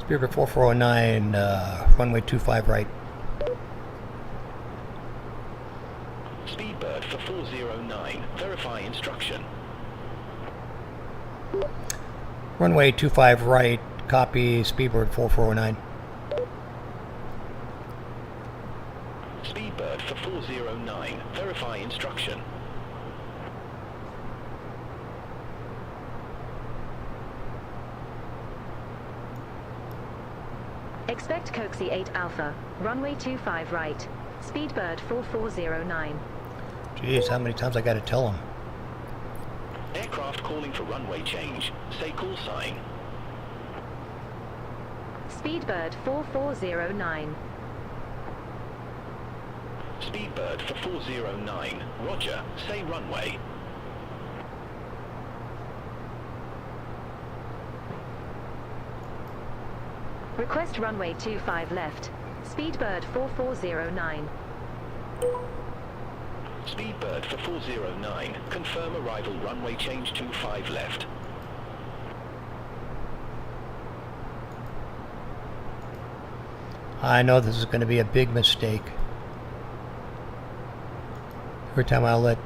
Speedbird 4409, runway 25 right. Speedbird for 409, verify instruction. Runway 25 right, copy Speedbird 4409. Speedbird for 409, verify instruction. Expect Coxie 8 Alpha, runway 25 right, Speedbird 4409. Jeez, how many times I gotta tell them? Aircraft calling for runway change. Say call sign. Speedbird 4409. Speedbird for 409, roger, say runway. Request runway 25 left, Speedbird 4409. Speedbird for 409, confirm arrival runway change 25 left. I know this is going to be a big mistake. Every time I let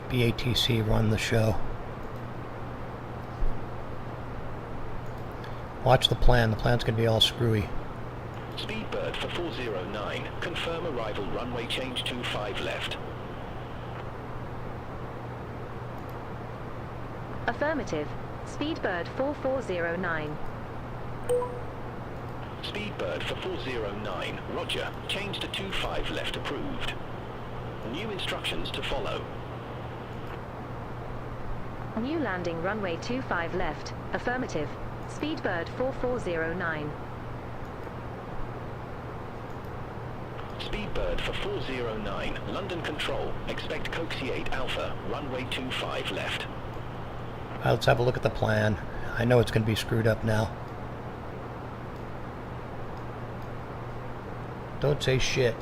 BATC run the show. Watch the plan. The plan's going to be all screwy. Speedbird for 409, confirm arrival runway change 25 left. Affirmative, Speedbird 4409. Speedbird for 409, roger, change to 25 left approved. New instructions to follow. New landing runway 25 left, affirmative, Speedbird 4409. Speedbird for 409, London Control, expect Coxie 8 Alpha, runway 25 left. Alright, let's have a look at the plan. I know it's going to be screwed up now. Don't say shit.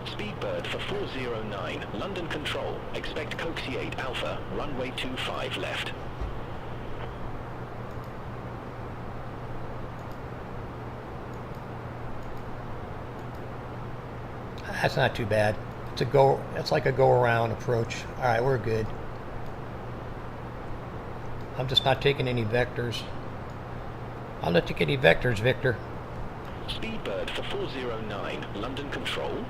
Speedbird for 409, London Control, expect Coxie 8 Alpha, runway 25 left. That's not too bad. It's like a go-around approach. Alright, we're good. I'm just not taking any vectors. I'll not take any vectors, Victor. Speedbird for 409, London Control.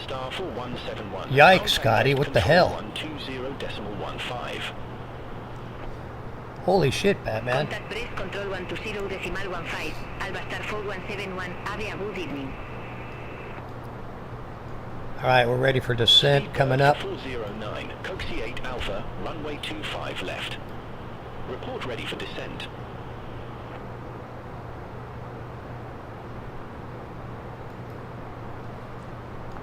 Star 4171. Yikes, Scotty, what the hell? 120.15. Holy shit, Batman. Contact Brest Control 120.15. Alba Star 4171. Have a good evening. Alright, we're ready for descent coming up. 409, Coxie 8 Alpha, runway 25 left. Report ready for descent.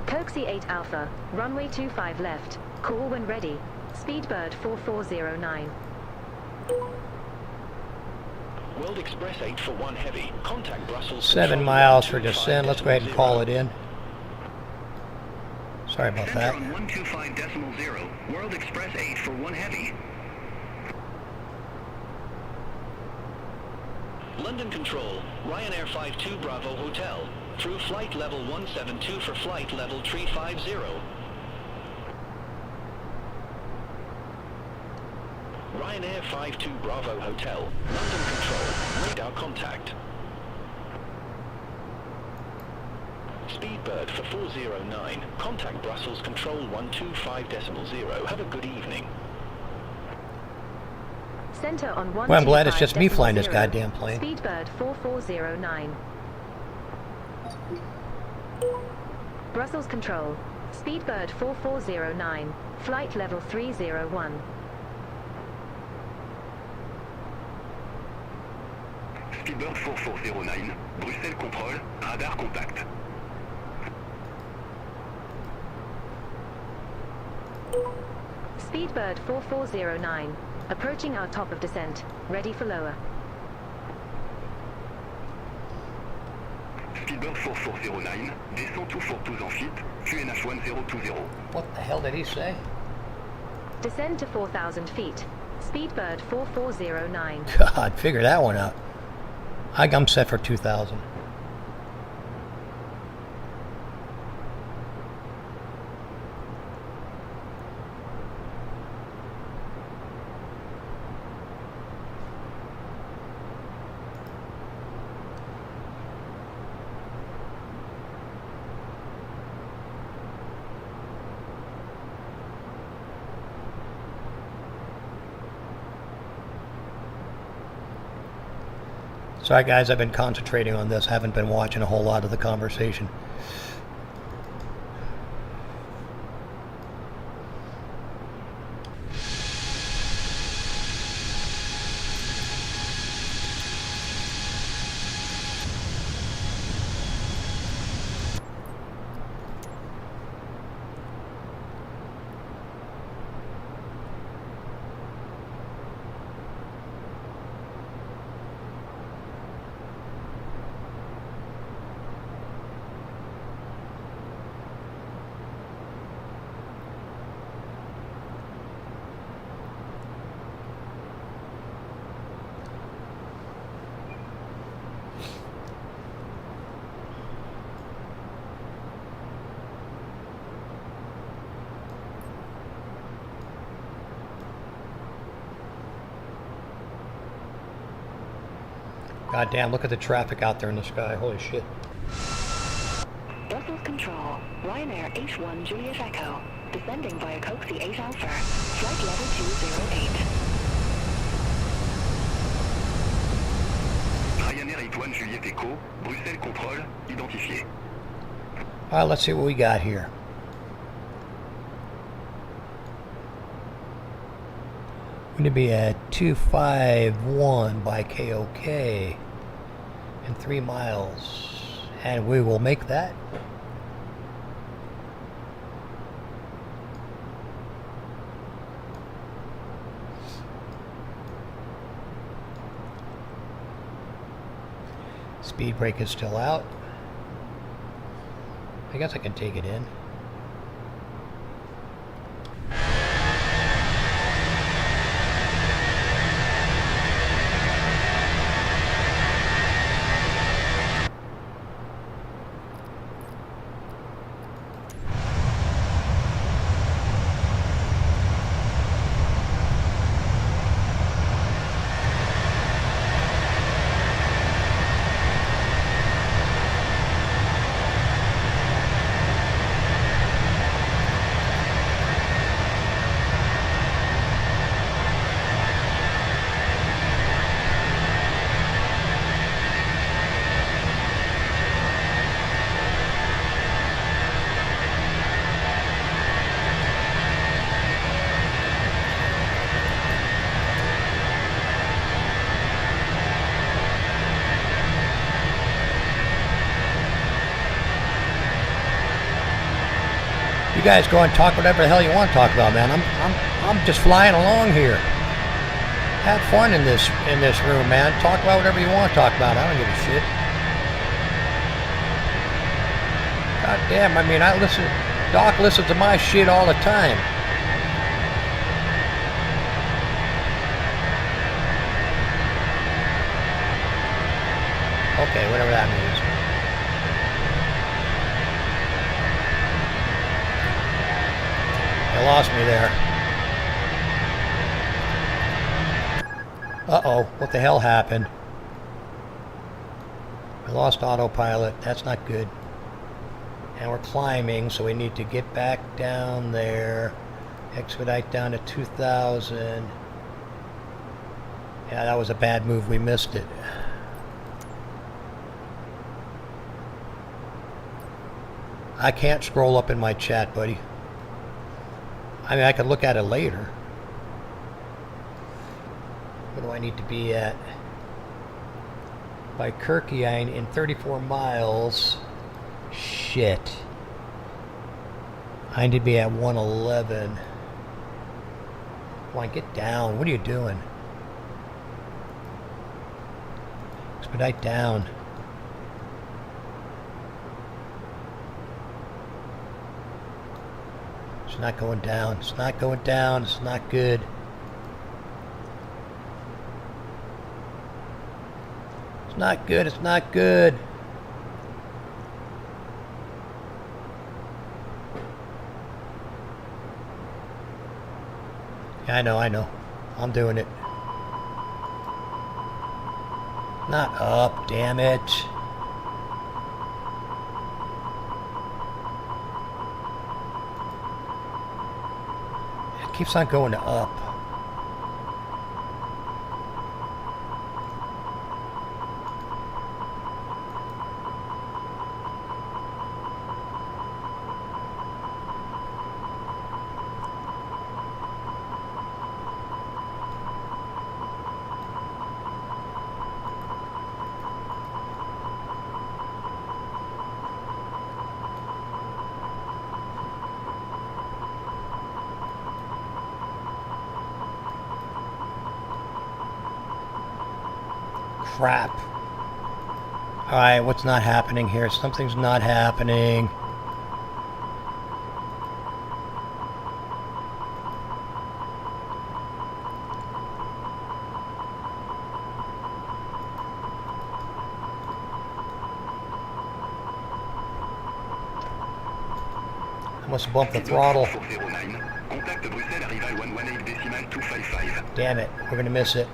Coxie 8 Alpha, runway 25 left, call when ready, Speedbird 4409. World Express 8 for 1 heavy, contact Brussels. 7 miles for descent. Let's go ahead and call it in. Sorry about that. Center on 125.0, World Express 8 for 1 heavy. London Control, Ryanair 52 Bravo Hotel, through flight level 172 for flight level 350. Ryanair 52 Bravo Hotel, London Control, radar contact. Speedbird for 409, contact Brussels Control 125.0. Have a good evening. Center on 125.0. Well, I'm glad it's just me flying this goddamn plane. Speedbird 4409. Brussels Control, Speedbird 4409, flight level 301. Speedbird 4409, Bruxelles contrôle, radar contact. Speedbird 4409. Approaching our top of descent. Ready for lower. Speedbird 4409, descend to Fort Touz QNH 1020. What the hell did he say? Descend to 4,000 feet. Speedbird 4409. God, figure that one out. I'm set for 2,000. Sorry guys, I've been concentrating on this. Haven't been watching a whole lot of the conversation. God damn, look at the traffic out there in the sky. Holy shit. Brussels Control, Ryanair H1 Juliet Echo, descending via Coxie 8 Alpha, flight level 208. Ryanair Étoile Juliette Echo, Bruxelles contrôle, identifié. Alright, let's see what we got here. We're going to be at 251 by KOK in 3 miles. And we will make that. Speed brake is still out. I guess I can take it in. You guys go and talk whatever the hell you want to talk about, man. I'm just flying along here. Have fun in this room, man. Talk about whatever you want to talk about. I don't give a shit. God damn, I mean, Doc listens to my shit all the time. Okay, whatever that means. You lost me there. Uh-oh, what the hell happened? I lost autopilot. That's not good. And we're climbing, so we need to get back down there. Expedite down to 2,000. Yeah, that was a bad move. We missed it. I can't scroll up in my chat, buddy. I mean, I could look at it later. What do I need to be at? by Kirkiane in 34 miles. Shit. I need to be at 111. Come on, get down. What are you doing? Expedite down. It's not going down. It's not going down. It's not good. It's not good. It's not good. Yeah, I know, I know. I'm doing it. Not up, damn it. It keeps on going to up. Crap. Alright, what's not happening here? Something's not happening. I must have bumped the throttle. 4409. Contact Bruxelles, arrival 118.255. Damn it, we're gonna miss it.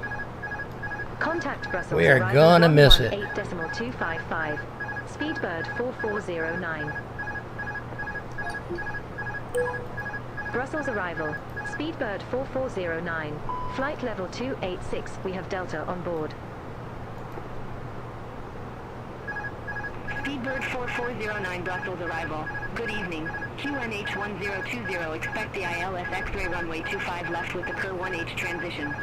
Contact Brussels. We are arrival gonna miss it. 118.255. Speedbird 4409. Brussels arrival. Speedbird 4409. Flight level 286. We have Delta on board. Speedbird 4409 Brussels arrival. Good evening. QNH 1020. Expect the ILS X-ray runway 25 left with the Cur 1H transition.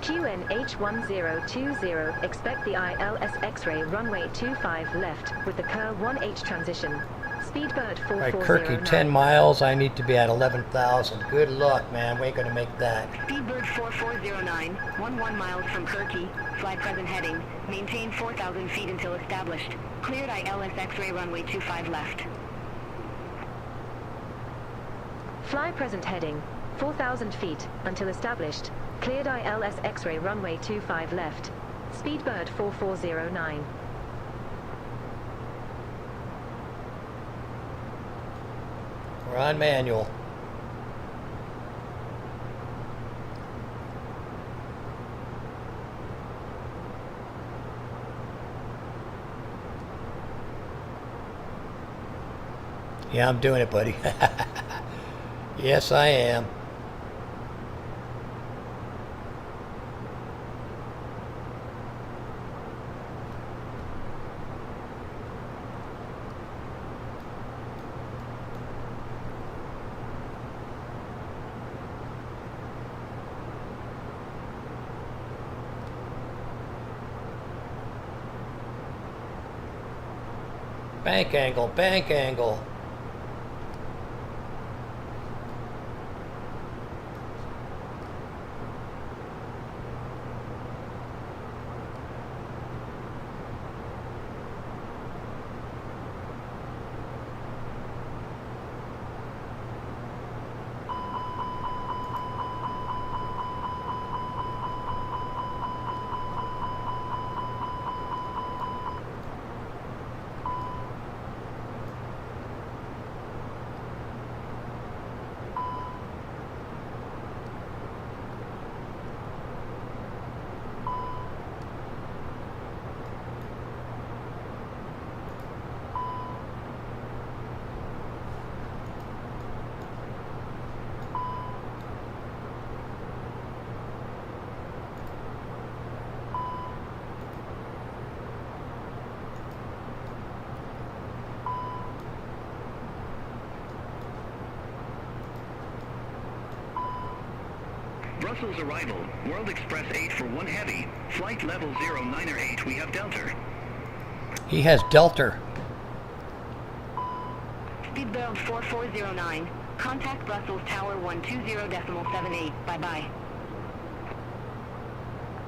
QNH 1020. Expect the ILS X-ray runway 25 left with the Cur 1H transition. Speedbird Alright, 4409. Kirky, 10 miles. I need to be at 11,000. Good luck, man. We ain't gonna make that. Speedbird 4409, 11 miles from Kirky. Fly present heading. Maintain 4,000 feet until established. Cleared ILS X-ray runway 25 left. Fly present heading. 4,000 feet until established. Cleared ILS X-ray runway 25 left. Speedbird 4409. We're on manual. Yeah, I'm doing it, buddy. Yes, I am. Bank angle, bank angle. Brussels arrival. World Express 8 for 1 heavy. Flight level 0908, we have Delta. He has Delta. Speedbird 4409. Contact Brussels Tower 120.78. Bye-bye.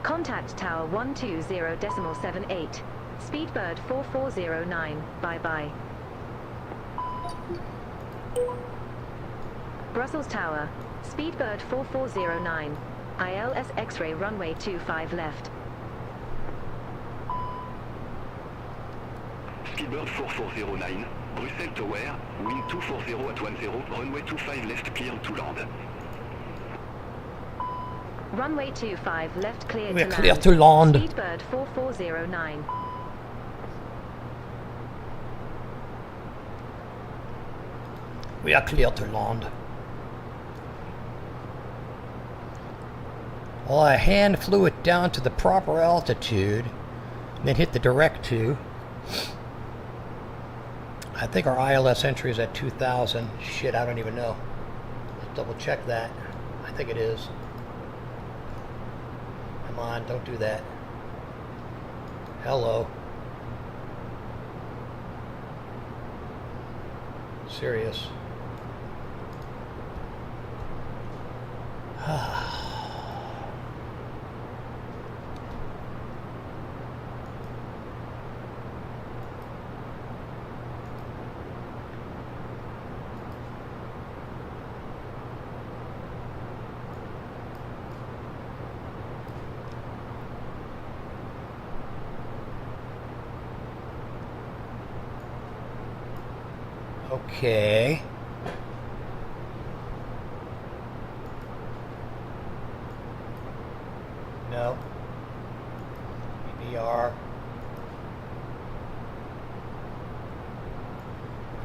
Contact Tower 120.78. Speedbird 4409. Bye-bye. Brussels Tower. Speedbird 4409. ILS X-ray runway 25 left. Speedbird 4409. Bruxelles Tower. Wind 240 at 10. Runway 25 left clear to land. Runway 25 left clear We're to clear land. to land. Speedbird 4409. We are clear to land. Well, I hand flew it down to the proper altitude, and then hit the direct to. I think our ILS entry is at 2,000. Shit, I don't even know. Let's double check that. I think it is. Come on, don't do that. Hello. Serious. Okay. No. EBBR.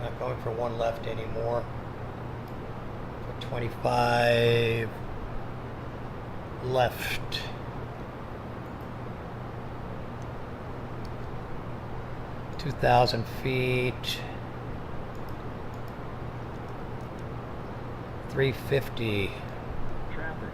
Not going for one left anymore. For 25 left. $2,000 feet. 350. Traffic.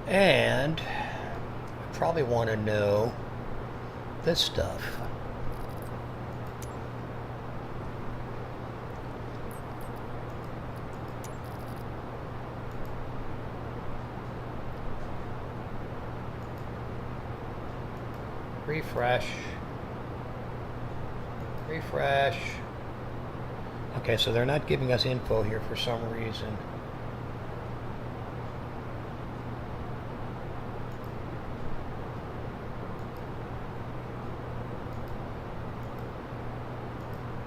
And I probably want to know this stuff. Refresh. Refresh. Okay, so they're not giving us info here for some reason.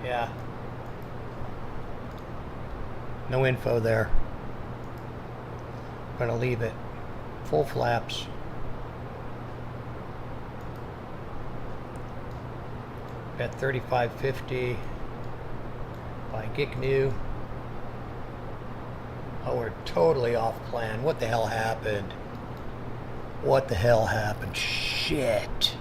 Yeah. No info there. I'm gonna leave it. Full flaps. At 3550 by GICNU. Oh, we're totally off plan. What the hell happened? What the hell happened? Shit.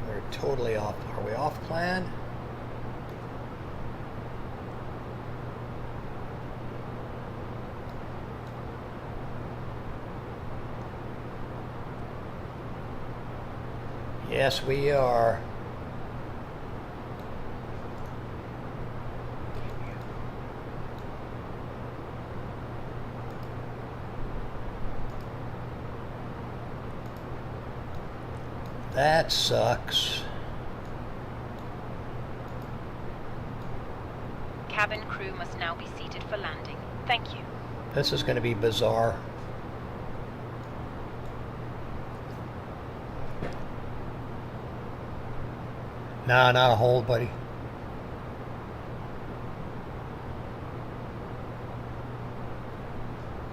We're totally off. Are we off plan? Yes, we are. That sucks. Cabin crew must now be seated for landing. Thank you. This is going to be bizarre. Nah, not a hold, buddy.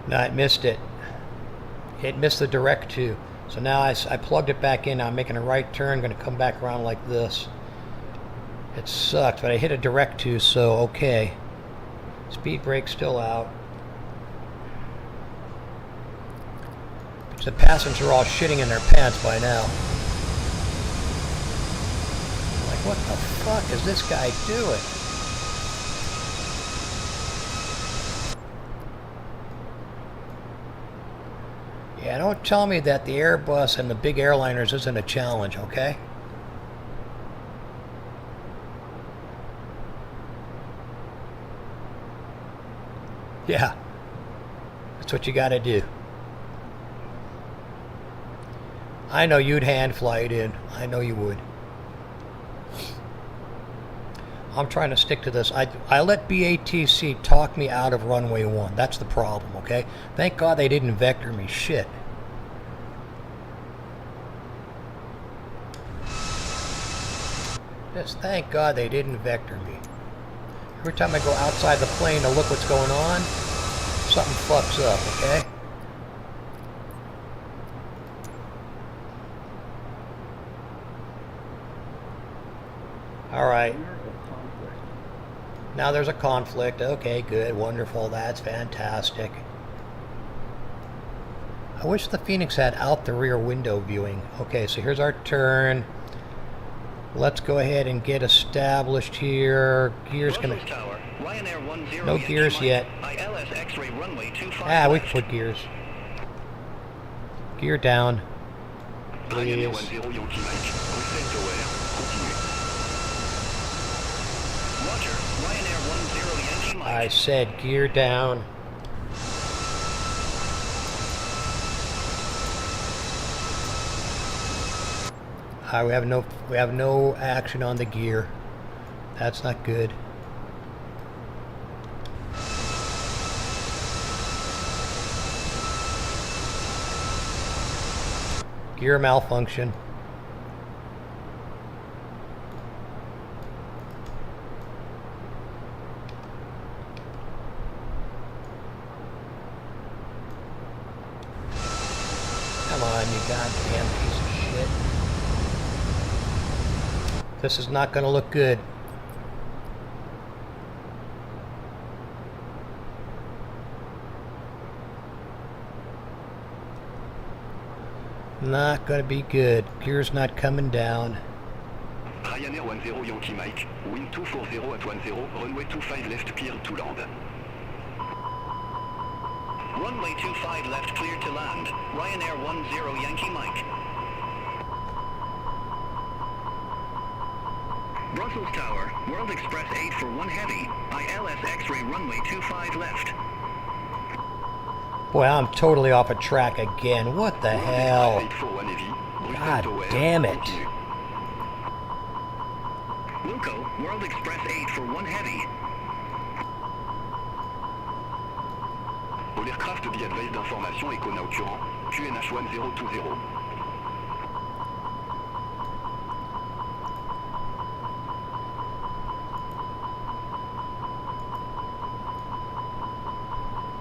Nah, it missed it. It missed the direct to. So now I plugged it back in. I'm making a right turn. Going to come back around like this. It sucks, but I hit a direct to, so okay. Speed brake still out. The passengers are all shitting in their pants by now. Like, what the fuck is this guy doing? Yeah, don't tell me that the Airbus and the big airliners isn't a challenge, okay? Yeah, that's what you gotta do. I know you'd hand fly it in. I know you would. I'm trying to stick to this. I let BATC talk me out of runway 1. That's the problem, okay? Thank God they didn't vector me. Shit. Just thank God they didn't vector me. Every time I go outside the plane to look what's going on, something fucks up, okay? Alright. Now there's a conflict. Okay, good, wonderful, that's fantastic. I wish the Fenix had out the rear window viewing. Okay, so here's our turn. Let's go ahead and get established here. Gears gonna... No gears yet. Ah, we can put gears. Gear down. Please. I said gear down. We have no action on the gear. That's not good. Gear malfunction. Come on, you goddamn piece of shit. This is not going to look good. Not going to be good. Gear's not coming down. Ryanair 10 Yankee Mike, wind 240 at 10, runway 25 left clear to land. Runway 25 left clear to land. Ryanair 10 Yankee Mike. Brussels Tower, World Express 8 for 1 heavy. ILS X-ray runway 25 left. Boy, I'm totally off a track again. What the hell? God damn it. Wilco, World Express 8 for 1 heavy. All aircraft be advised d'information Econaut Current, QNH 1020.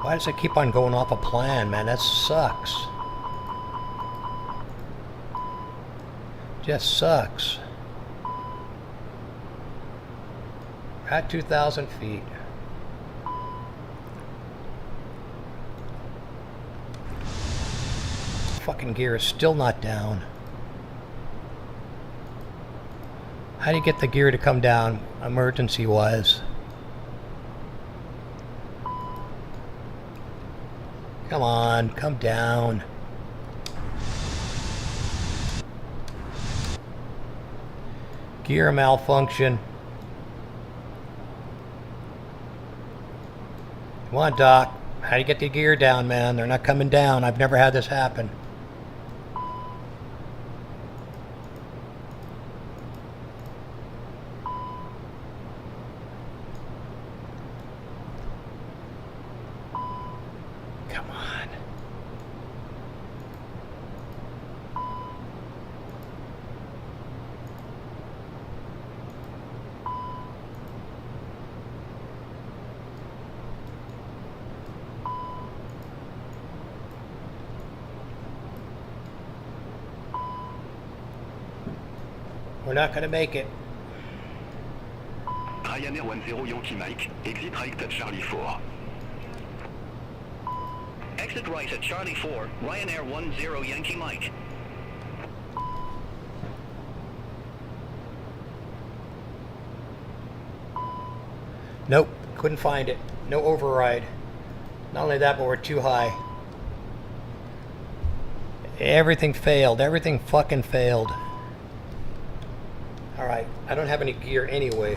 Why does it keep on going off a plan, man? That sucks. Just sucks. At 2,000 feet. Fucking gear is still not down. How do you get the gear to come down emergency-wise? Come on, come down. Gear malfunction. Come on, Doc. How do you get the gear down, man? They're not coming down. I've never had this happen. Come on. We're not gonna make it. Ryanair 10 Yankee Mike, exit right at Charlie 4. Exit right at Charlie 4, Ryanair 10 Yankee Mike. Nope, couldn't find it. No override. Not only that, but we're too high. Everything failed. Everything fucking failed. Alright, I don't have any gear anyway.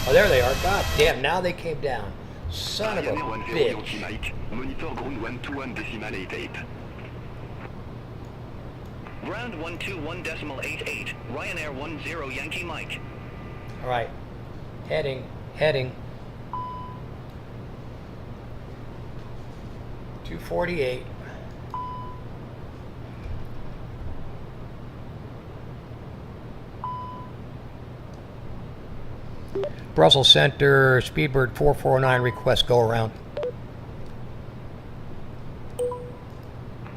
Oh, there they are. God damn, now they came down. Son of a Ryanair 10 Yankee bitch. Mike, monitor ground 121.88. Ground 121.88, Ryanair 10 Yankee Mike. Alright. Heading. 248. Brussels Center, Speedbird 4409, request go around.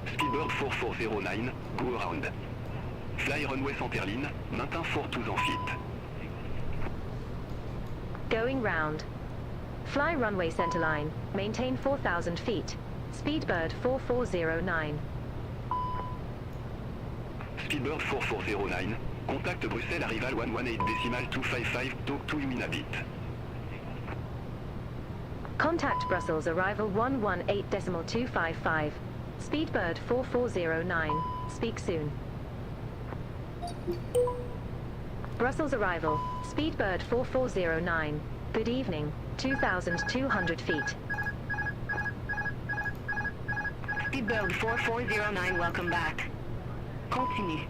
Speedbird 4409, go around. Fly runway centerline, maintint 4200 feet. Going round. Fly runway centerline. Maintain 4,000 feet. Speedbird 4409. Speedbird 4409, contact Bruxelles arrival 118.255, talk to Uminabit. Contact Brussels arrival 118.255. Speedbird 4409. Speak soon. Brussels arrival. Speedbird 4409. Good evening. 2,200 feet. Speedbird 4409, welcome back. Continue.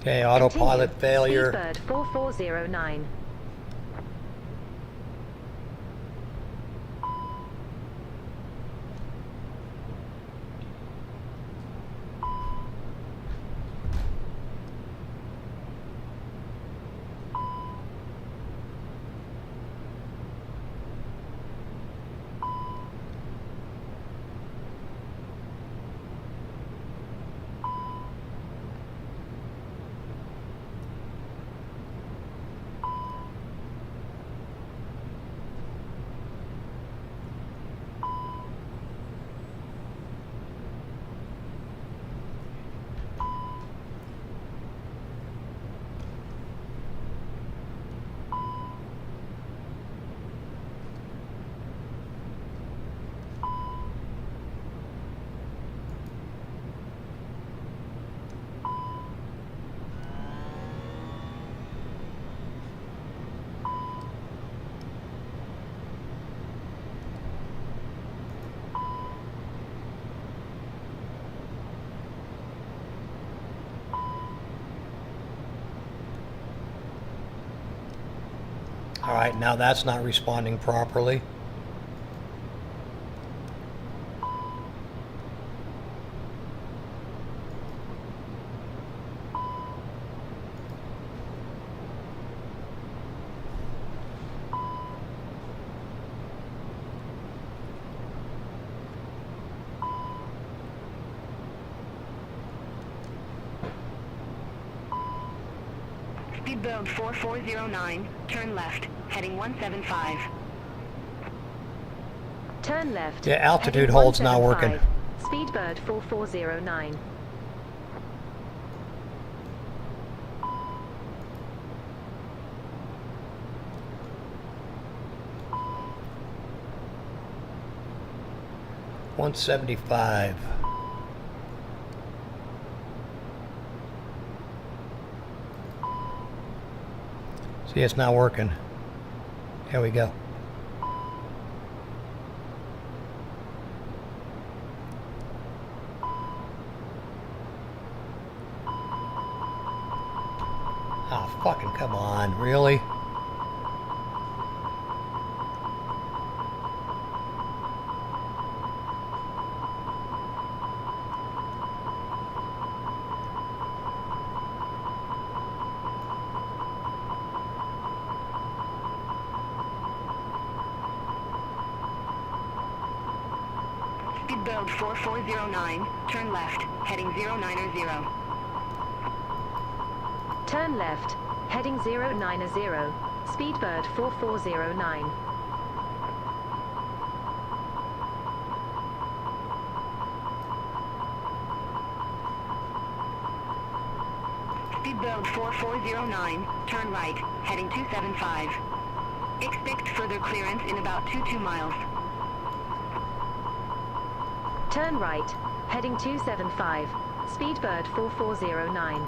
Okay, autopilot Continue. failure. Speedbird 4409. Alright, now that's not responding properly. Speedbird 4409, turn left, heading 175. Turn left. Yeah, altitude Heading hold's not 175. working. Speedbird 4409. $175. See, it's not working. Here we go. Oh, fucking come on, really? Speedbird 4409, turn left, heading 090. Turn left, heading 090, Speedbird 4409. Speedbird 4409, turn right, heading 275. Expect further clearance in about 22 miles. Turn right, heading 275, Speedbird 4409.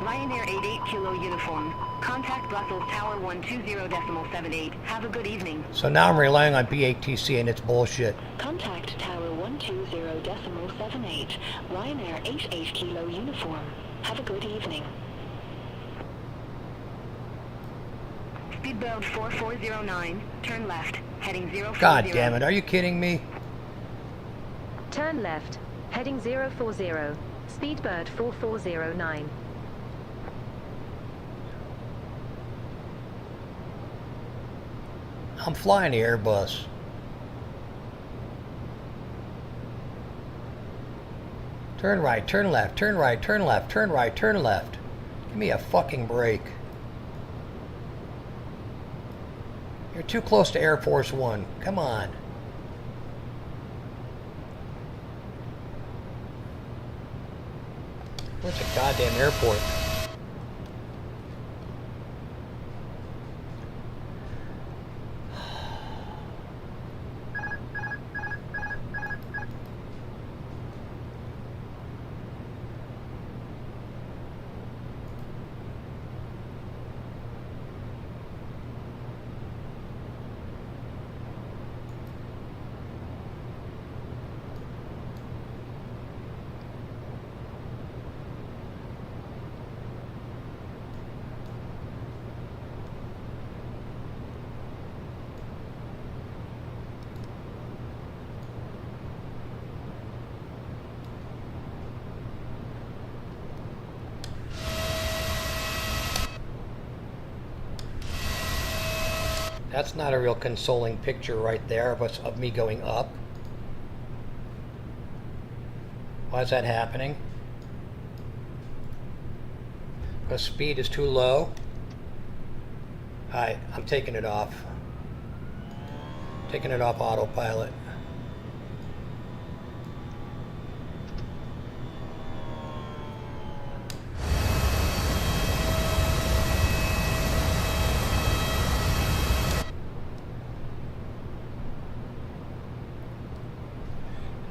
Ryanair 88 Kilo uniform. Contact Brussels Tower 120.78. Have a good evening. So now I'm relying on BATC and it's bullshit. Contact Tower 120.78. Ryanair 88 Kilo uniform. Have a good evening. Speedbird 4409. Turn left. Heading 040. God damn it, are you kidding me? Turn left, heading 040, Speedbird 4409. I'm flying the Airbus. Turn right, turn left, turn right, turn left, turn right, turn left. Give me a fucking break. You're too close to Air Force One. Come on. Where's the goddamn airport? That's not a real consoling picture right there of me going up. Why is that happening? Because speed is too low. I'm taking it off. Taking it off autopilot.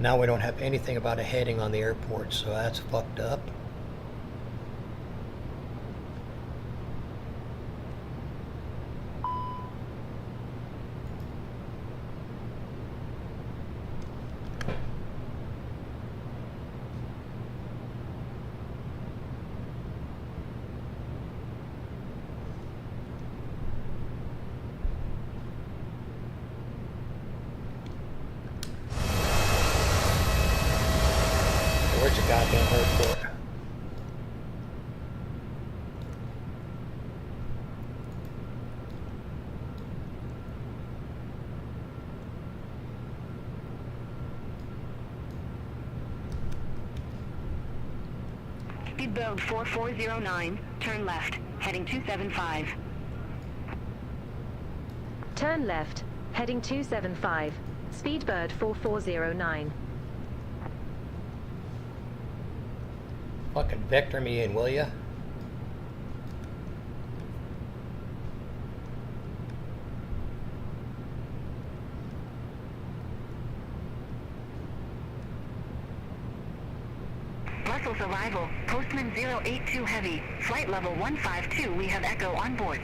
Now we don't have anything about a heading on the airport, so that's fucked up. Where's the goddamn airport? Speedbird 4409, turn left, heading 275. Turn left, heading 275, Speedbird 4409. Fucking vector me in, will ya? Brussels arrival, Postman 082 Heavy, flight level 152, we have Echo on board.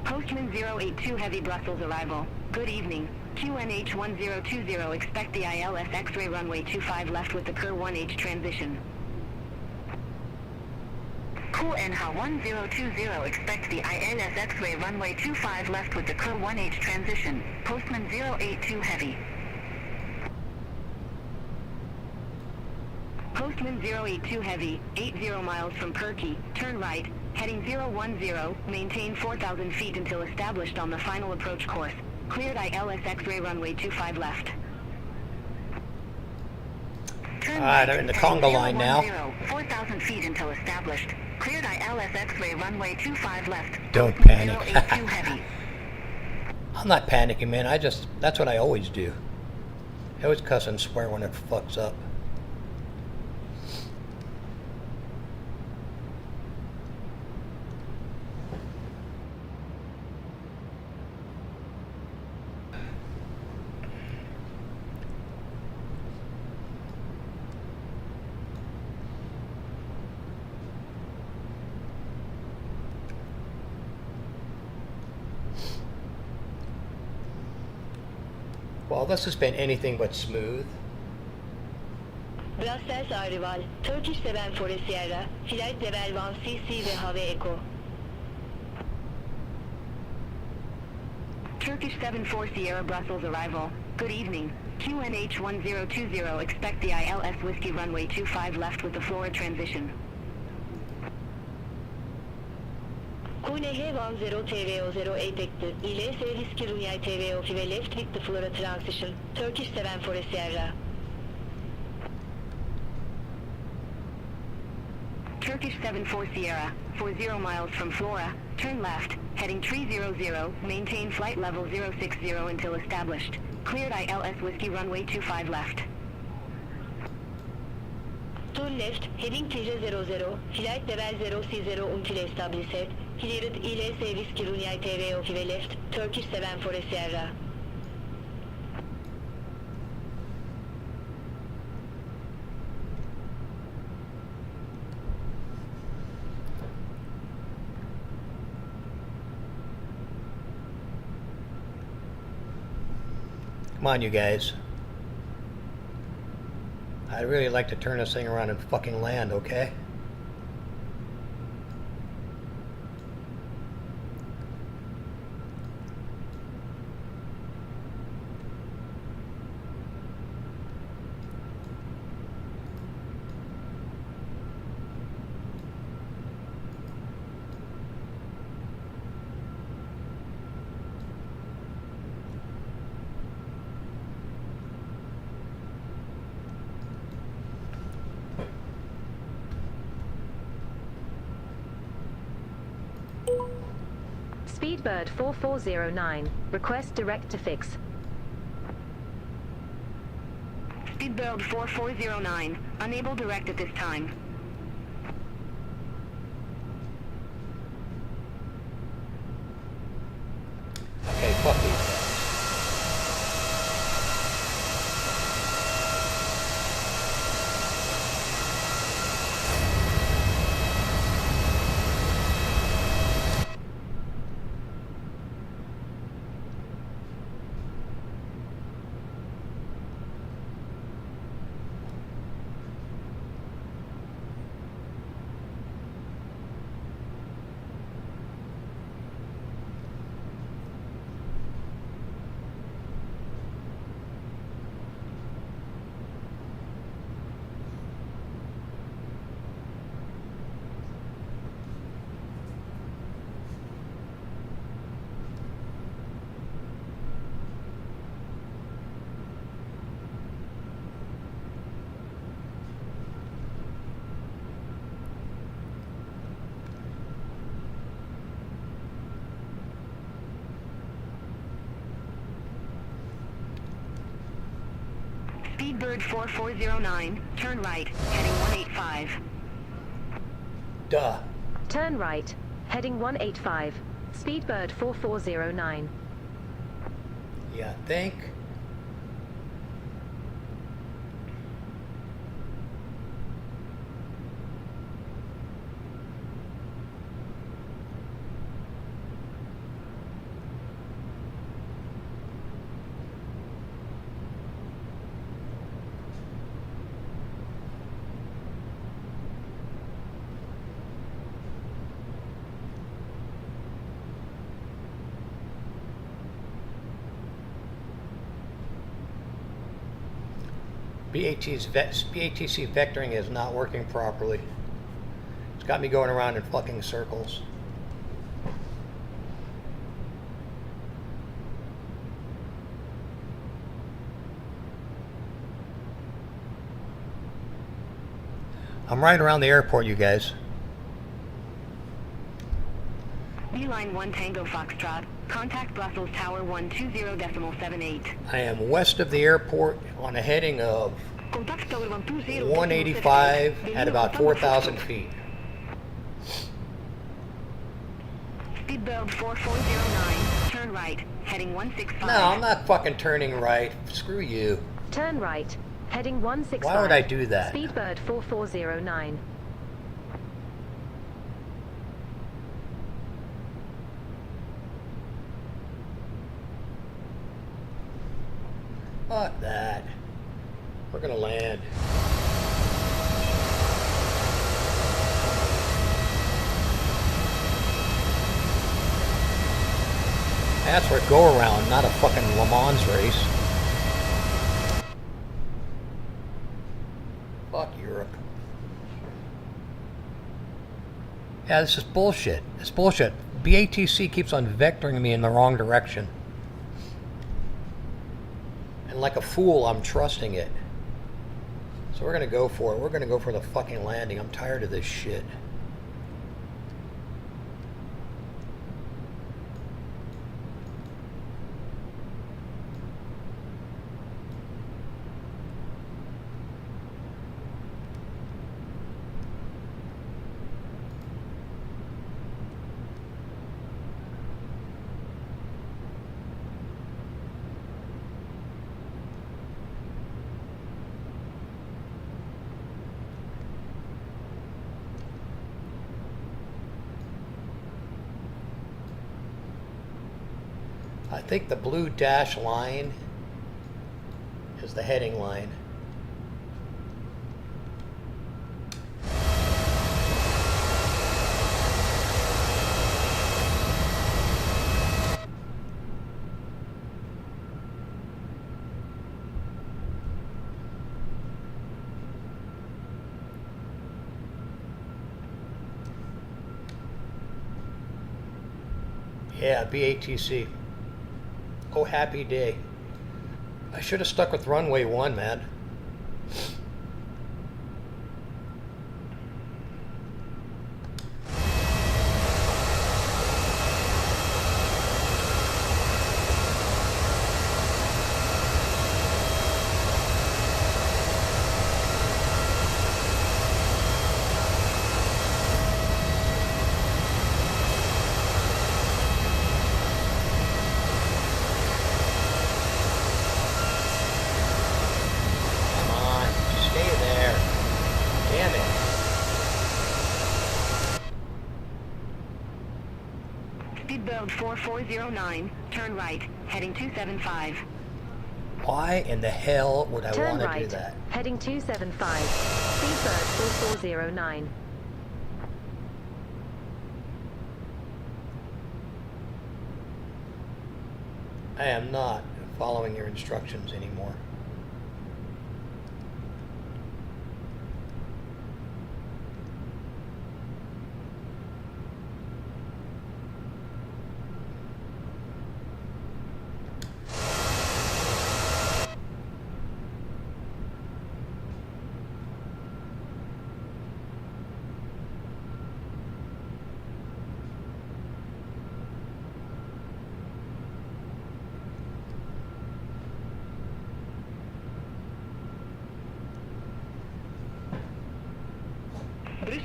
Postman 082 Heavy, Brussels arrival, good evening. QNH 1020, expect the ILS X-ray runway 25 left with the Cur 1H transition. QNH 1020, expect the ILS X-ray runway 25 left with the Cur 1H transition. Postman 082 Heavy. Coastwind 082 heavy, 80 miles from Perky, turn right, heading 010, maintain 4,000 feet until established on the final approach course. Cleared ILS X-ray runway 25 left. Turn right, they're in the heading conga line now. 010, 4,000 feet until established. Cleared ILS X-ray runway 25 left. Don't Coastwind panic. 082 heavy. I'm not panicking, man. That's what I always do. I always cuss and swear when it fucks up. Well, this has been anything but smooth. Brussels Arrival, Turkish 74 Sierra, flight level 1CC ve Have Echo. Turkish 74 Sierra Brussels arrival. Good evening. QNH 1020, expect the ILS Whiskey runway 25 left with the Flora transition. QNH 10 TVO08 Hector, ILS Whiskey runway TVO5 left with the Flora transition. Turkish 74 Sierra. Turkish 74 Sierra, 40 miles from Flora, turn left, heading 300, maintain flight level 060 until established. Cleared ILS Whiskey runway 25 left. Turn left, heading 300, flight level 060 until established. Cleared ILS Whiskey runway TVO5 left, Turkish 74 Sierra. Come on, you guys. I'd really like to turn this thing around and fucking land, okay? Speedbird 4409. Request direct to fix. Speedbird 4409, unable direct at this time. Okay, fuck these guys. Speedbird 4409, turn right, heading 185. Duh. Turn right, heading 185. Speedbird 4409. Yeah, think. BATC vectoring is not working properly. It's got me going around in fucking circles. I'm right around the airport, you guys. Beeline 1 Tango Foxtrot. Contact Brussels Tower 120.78. I am west of the airport on a heading of Contact Tower 120. 185 at about 4,000 feet. Speedbird 4409. Turn right. Heading 165. No, I'm not fucking turning right. Screw you. Turn right. Heading 165. Why would I do that? Speedbird 4409. Fuck that. We're gonna land. That's for a go around, not a fucking Le Mans race. Fuck Europe. Yeah, this is bullshit. It's bullshit. BATC keeps on vectoring me in the wrong direction. And like a fool, I'm trusting it. So we're gonna go for it. We're gonna go for the fucking landing. I'm tired of this shit. I think the blue dash line is the heading line. Yeah, BATC. Oh, happy day. I should have stuck with runway 1, man. Speedbird 4409. Turn right. Heading 275. Why in the hell would I Turn want to right. do that? Heading 275. Speedbird 4409. I am not following your instructions anymore.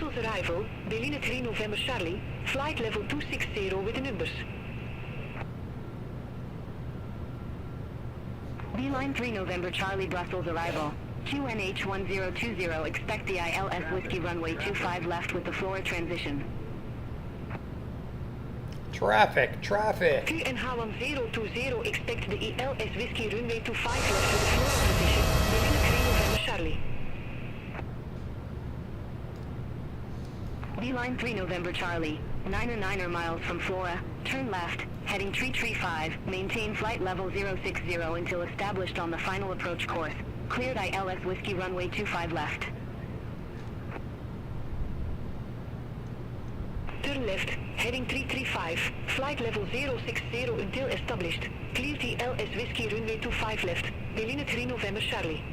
Brussels arrival, Berlin 3 November Charlie, flight level 260 with the numbers. Beeline 3 November Charlie Brussels arrival. QNH 1020, expect the ILS Whiskey runway 25 left with the Flora transition. Traffic, traffic. QNH 1020, expect the ILS Whiskey runway 25 left with the Flora transition. Berlin 3 November Charlie. Beeline 3 November Charlie, 9er miles from Flora, turn left, heading 335, maintain flight level 060 until established on the final approach course. Cleared ILS Whiskey runway 25 left. Turn left, heading 335, flight level 060 until established. Cleared ILS Whiskey runway 25 left, Berlin 3 November Charlie.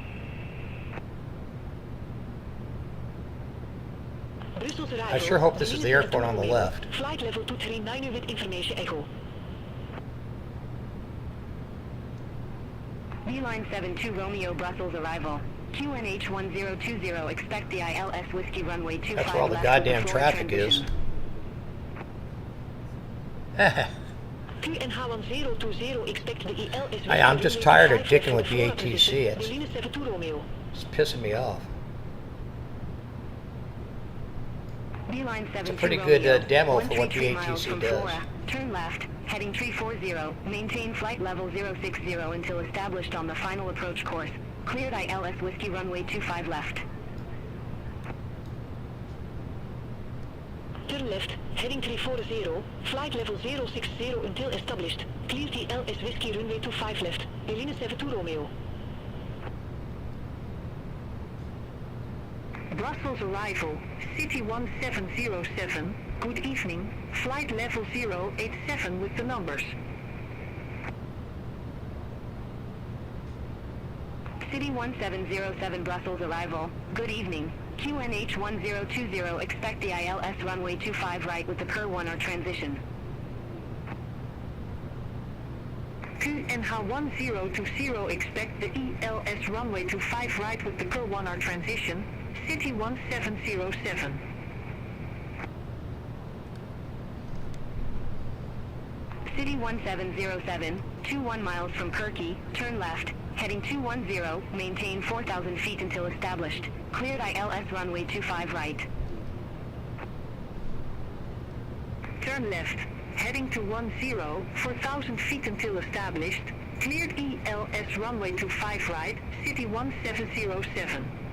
Brussels arrival. I sure hope this is the airport on the left. Flight level 239 with information echo. Beeline 72 Romeo Brussels arrival. QNH 1020, expect the ILS Whiskey runway 25 That's where all the left goddamn with floor traffic is. QNH1020, expect the ILS Whiskey Hey, I'm just runway tired of 25 dicking with left for floor BATC. transition. Berlin 72 Romeo. It's pissing me off. Beeline 72 It's a pretty Romeo, good demo for what 133 miles BATC from does. Flora. Turn left, heading 340, maintain flight level 060 until established on the final approach course. Cleared ILS Whiskey runway 25 left. Turn left, heading 340, flight level 060 until established. Cleared ILS Whiskey runway 25 left, Berlin 72 Romeo. Brussels arrival, City 1707, good evening, flight level 087 with the numbers. City 1707 Brussels arrival, good evening, QNH 1020, expect the ILS runway 25 right with the per 1 or transition. QNH 1020, expect the ELS runway 25 right with the per 1 or transition. City 1707. City 1707, 21 miles from Kirky, turn left, heading 210, maintain 4,000 feet until established. Cleared ILS runway 25 right. Turn left, heading to 10, 4,000 feet until established. Cleared ELS runway 25 right, City 1707.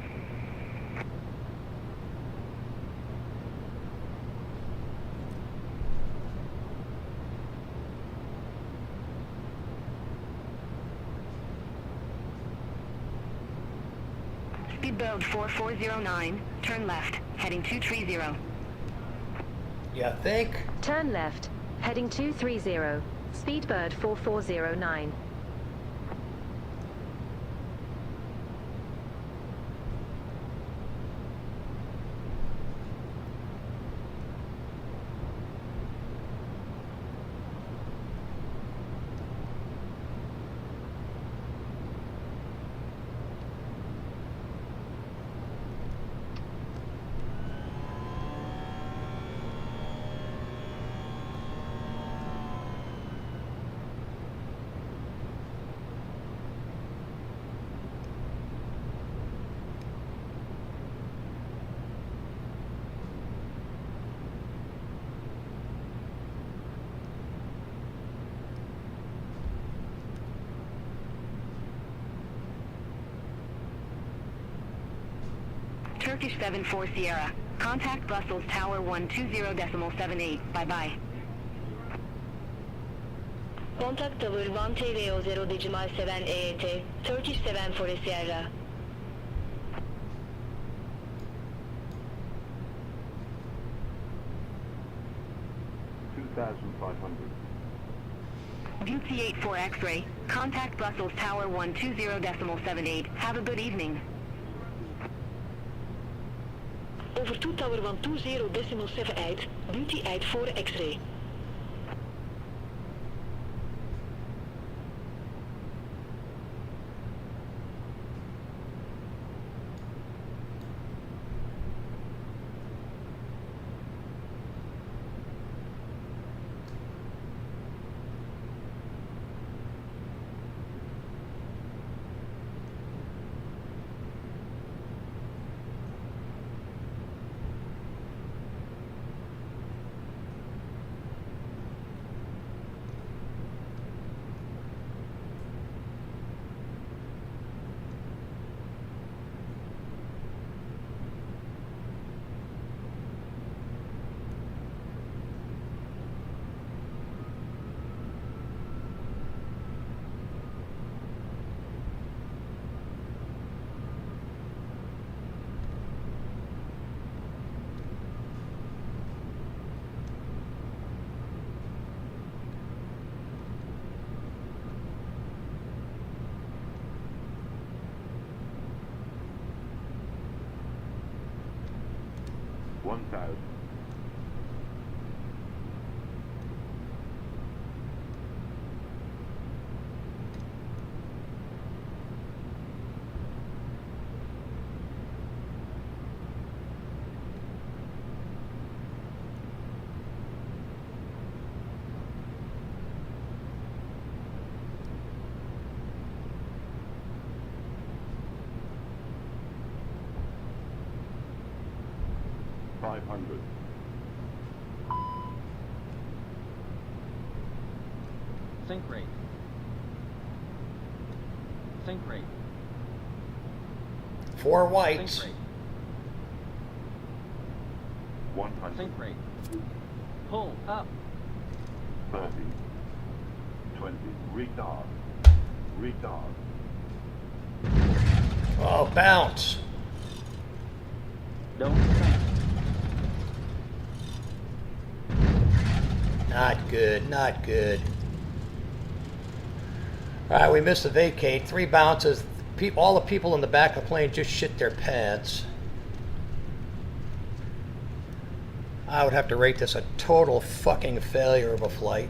Speedbird 4409, turn left, heading 230. You think? Turn left, heading 230. Speedbird 4409. Turkish 74 Sierra. Contact Brussels Tower 120.78. Bye-bye. Contact Tower 130.7 EET. Turkish 74 Sierra. Beauty 84 X-ray. Contact Brussels Tower 120.78. Have a good evening. Over to Tower 120.78, Beauty 84 X-ray. 1000. Think rate. Think rate. 4 Think whites. rate. 100. Think rate. Pull up. 30. 20. Retard. Retard. Oh, bounce. Don't think. Not good, not good. Alright, we missed the vacate. 3 bounces. All the people in the back of the plane just shit their pants. I would have to rate this a total fucking failure of a flight.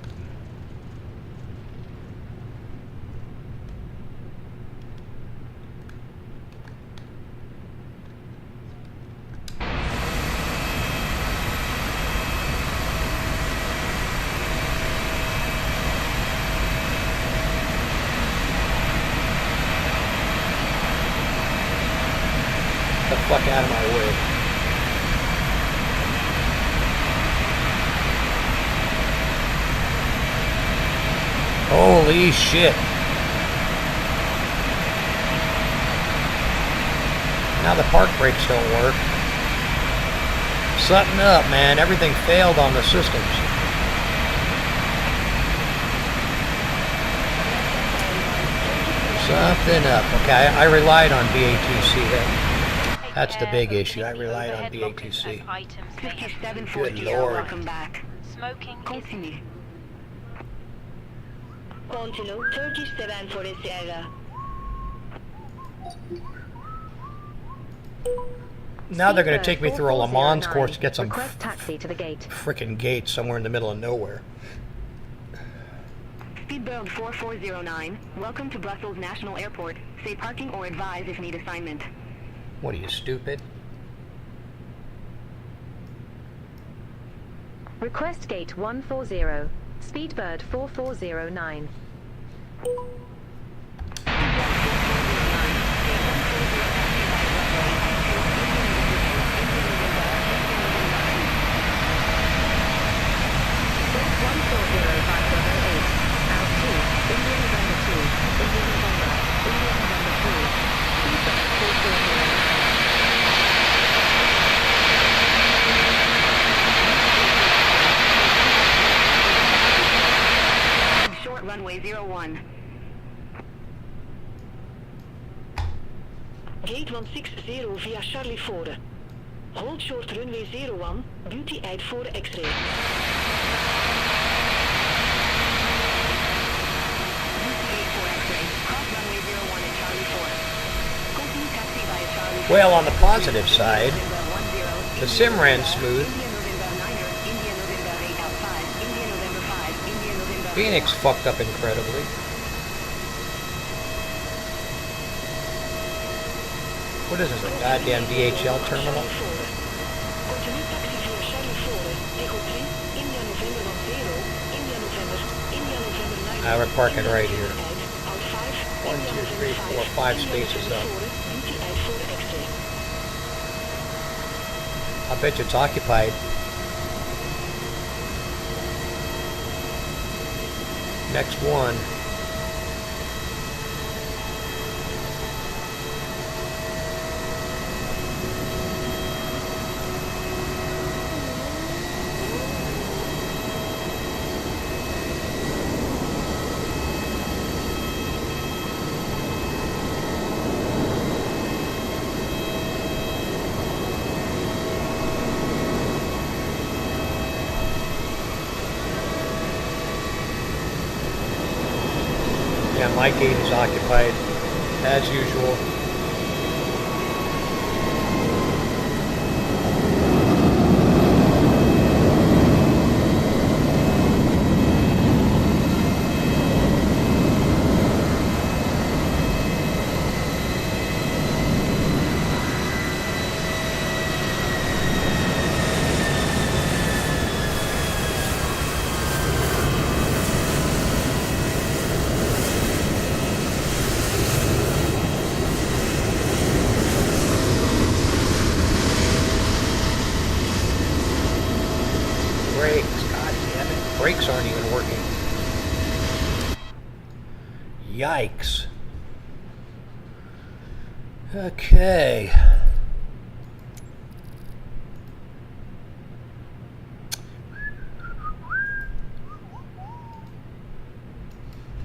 The fuck out of my way. Holy shit. Now the park brakes don't work. Something up, man. Everything failed on the systems. Something up. Okay, I relied on BATC then. That's the big issue. I relied on BATC. 5740, Good Lord. welcome back. Smoking is Continue. Continue, Turkish 740 Sierra. Now they're going to take me through a Le Mans course to get some Request taxi to the gate. frickin' gate somewhere in the middle of nowhere. Speedbird 4409, welcome to Brussels National Airport. Say parking or advise if need assignment. What are you, stupid? Request gate 140. Speedbird 4409. Short runway 01. Gate 160 via Charlie Fore. Hold short runway 01, duty 84 X-ray. Well, on the positive side, the sim ran smooth. Phoenix fucked up incredibly. What is this, a goddamn DHL terminal? We're parking right here. 1, 2, 3, 4, 5 spaces up. I bet you it's occupied. Next one. Yeah, my gate is occupied, as usual. Yikes. Okay.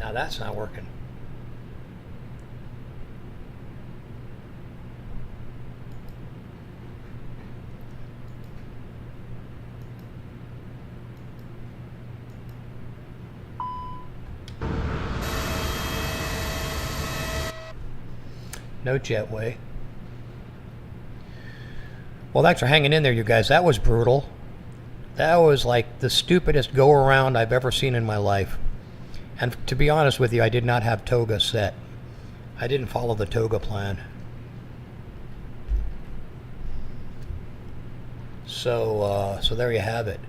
Now that's not working. No jetway. Well, thanks for hanging in there, you guys. That was brutal. That was like the stupidest go around I've ever seen in my life. And to be honest with you, I did not have toga set. I didn't follow the toga plan. So there you have it.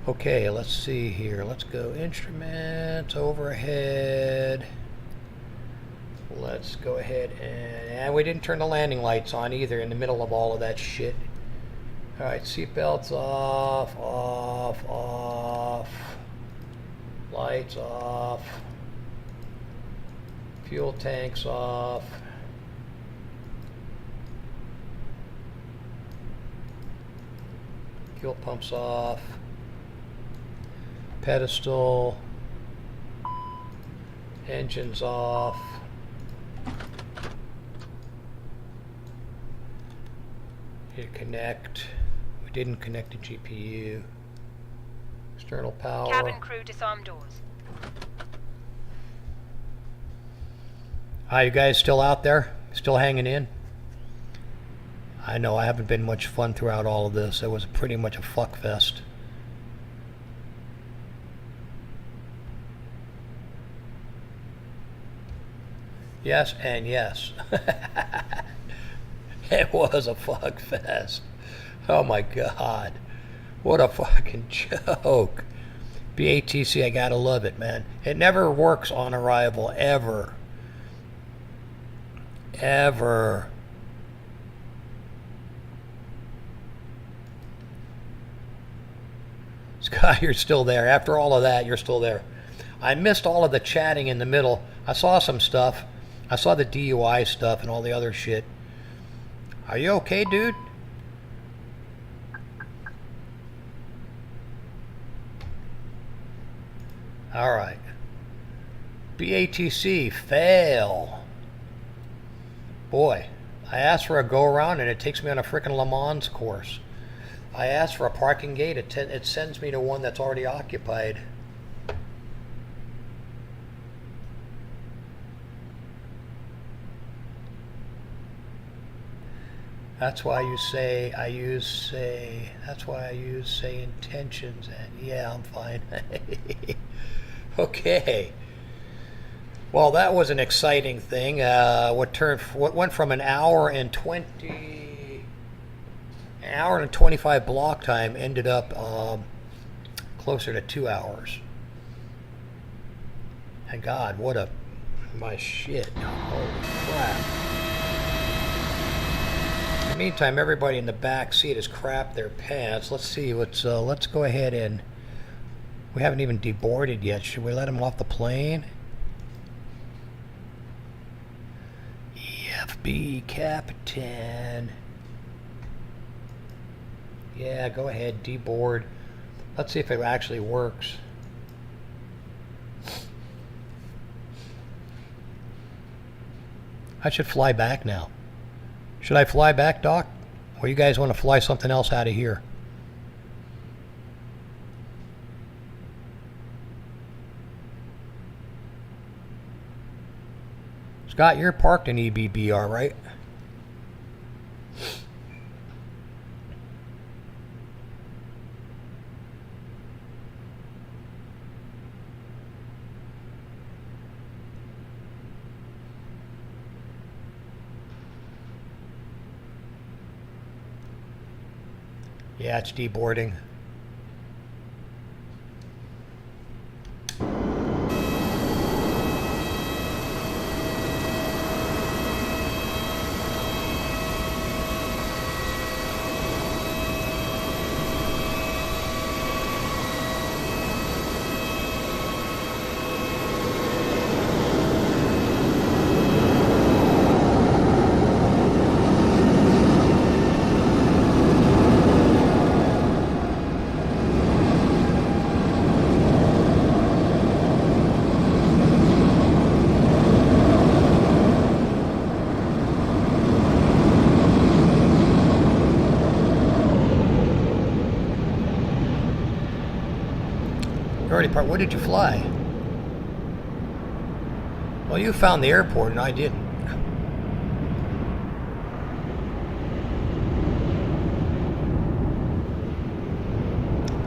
Okay, let's see here. Let's go instruments, overhead. Let's go ahead and we didn't turn the landing lights on either in the middle of all of that shit. All right, seatbelts off, off, off. Lights off. Fuel tanks off. Fuel pumps off. Pedestal. Engines off. Hit connect. We didn't connect the GPU. External power. Cabin crew disarm doors. Hi, you guys still out there? Still hanging in? I know I haven't been much fun throughout all of this. It was pretty much a fuck fest. Yes and yes. It was a fuck fest. Oh my god. What a fucking joke. BATC, I gotta love it, man. It never works on arrival, ever. Ever. Scott, you're still there. After all of that, you're still there. I missed all of the chatting in the middle. I saw some stuff. I saw the DUI stuff and all the other shit. Are you okay, dude? All right. BATC, fail. Boy, I asked for a go-around and it takes me on a frickin' Le Mans course. I asked for a parking gate, it sends me to one that's already occupied. That's why you say, that's why I use say intentions, and yeah, I'm fine. Okay. Well, that was an exciting thing. What went from an hour and 25 block time ended up closer to 2 hours. And God, my shit. Holy crap. In the meantime, everybody in the back seat has crapped their pants. Let's see what's, let's go ahead and, we haven't even deboarded yet. Should we let him off the plane? EFB Captain. Yeah, go ahead, deboard. Let's see if it actually works. I should fly back now. Should I fly back, Doc? Or you guys want to fly something else out of here? Scott, you're parked in EBBR, right? Yeah, it's deboarding. sorry to part. What did you fly? Well, you found the airport and I didn't.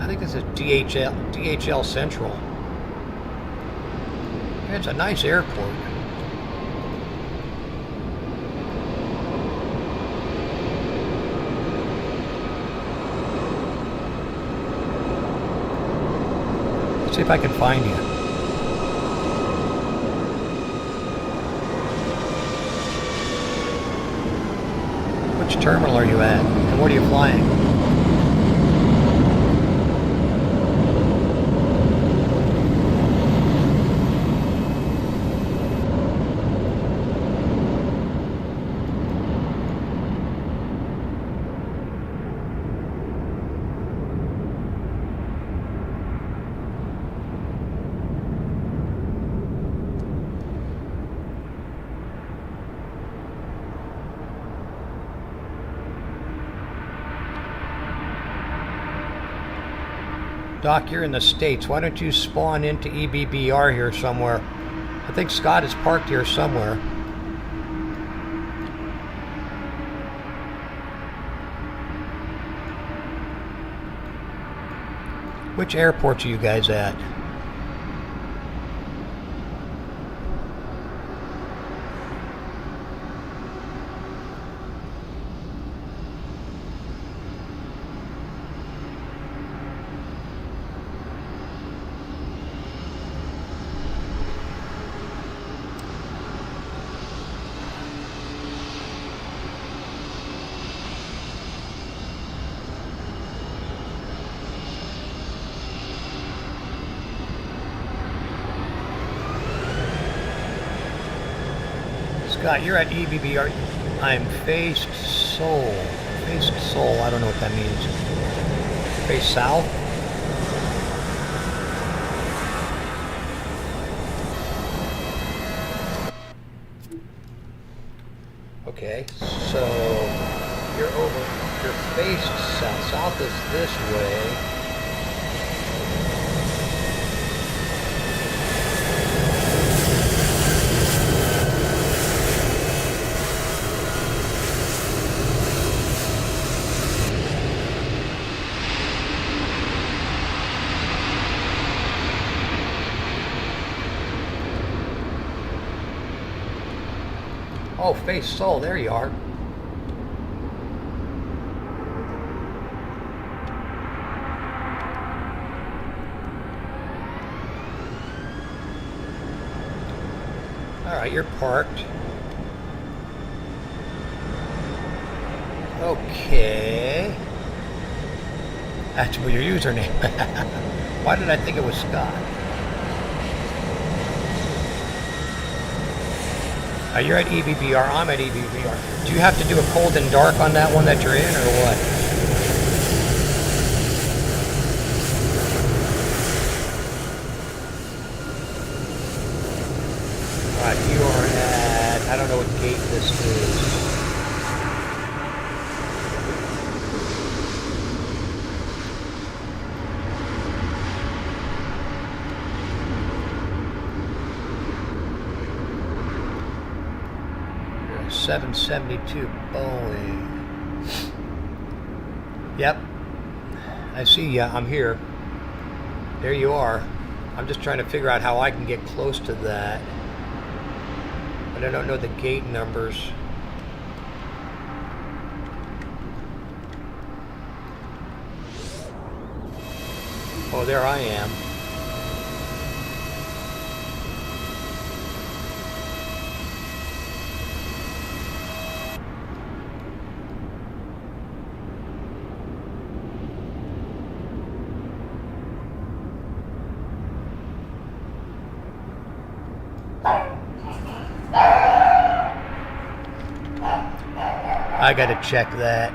I think this is DHL Central. It's a nice airport. Let's see if I can find you. Which terminal are you at? And what are you flying? Doc, you're in the States. Why don't you spawn into EBBR here somewhere? I think Scott is parked here somewhere. Which airport are you guys at? Scott, you're at EBBR. I'm faced Seoul. Faced Seoul. I don't know what that means. Face south? Okay, so you're faced south. South is this way. Oh, face Seoul, there you are. Alright, you're parked. Okay. That's your username. Why did I think it was Scott? You're at EBBR, I'm at EBBR. Do you have to do a cold and dark on that one that you're in, or what? Alright, you are at, I don't know what gate this is. You're a 772 Boeing. Yep. I see ya, I'm here. There you are. I'm just trying to figure out how I can get close to that. But I don't know the gate numbers. Oh, there I am. I gotta check that.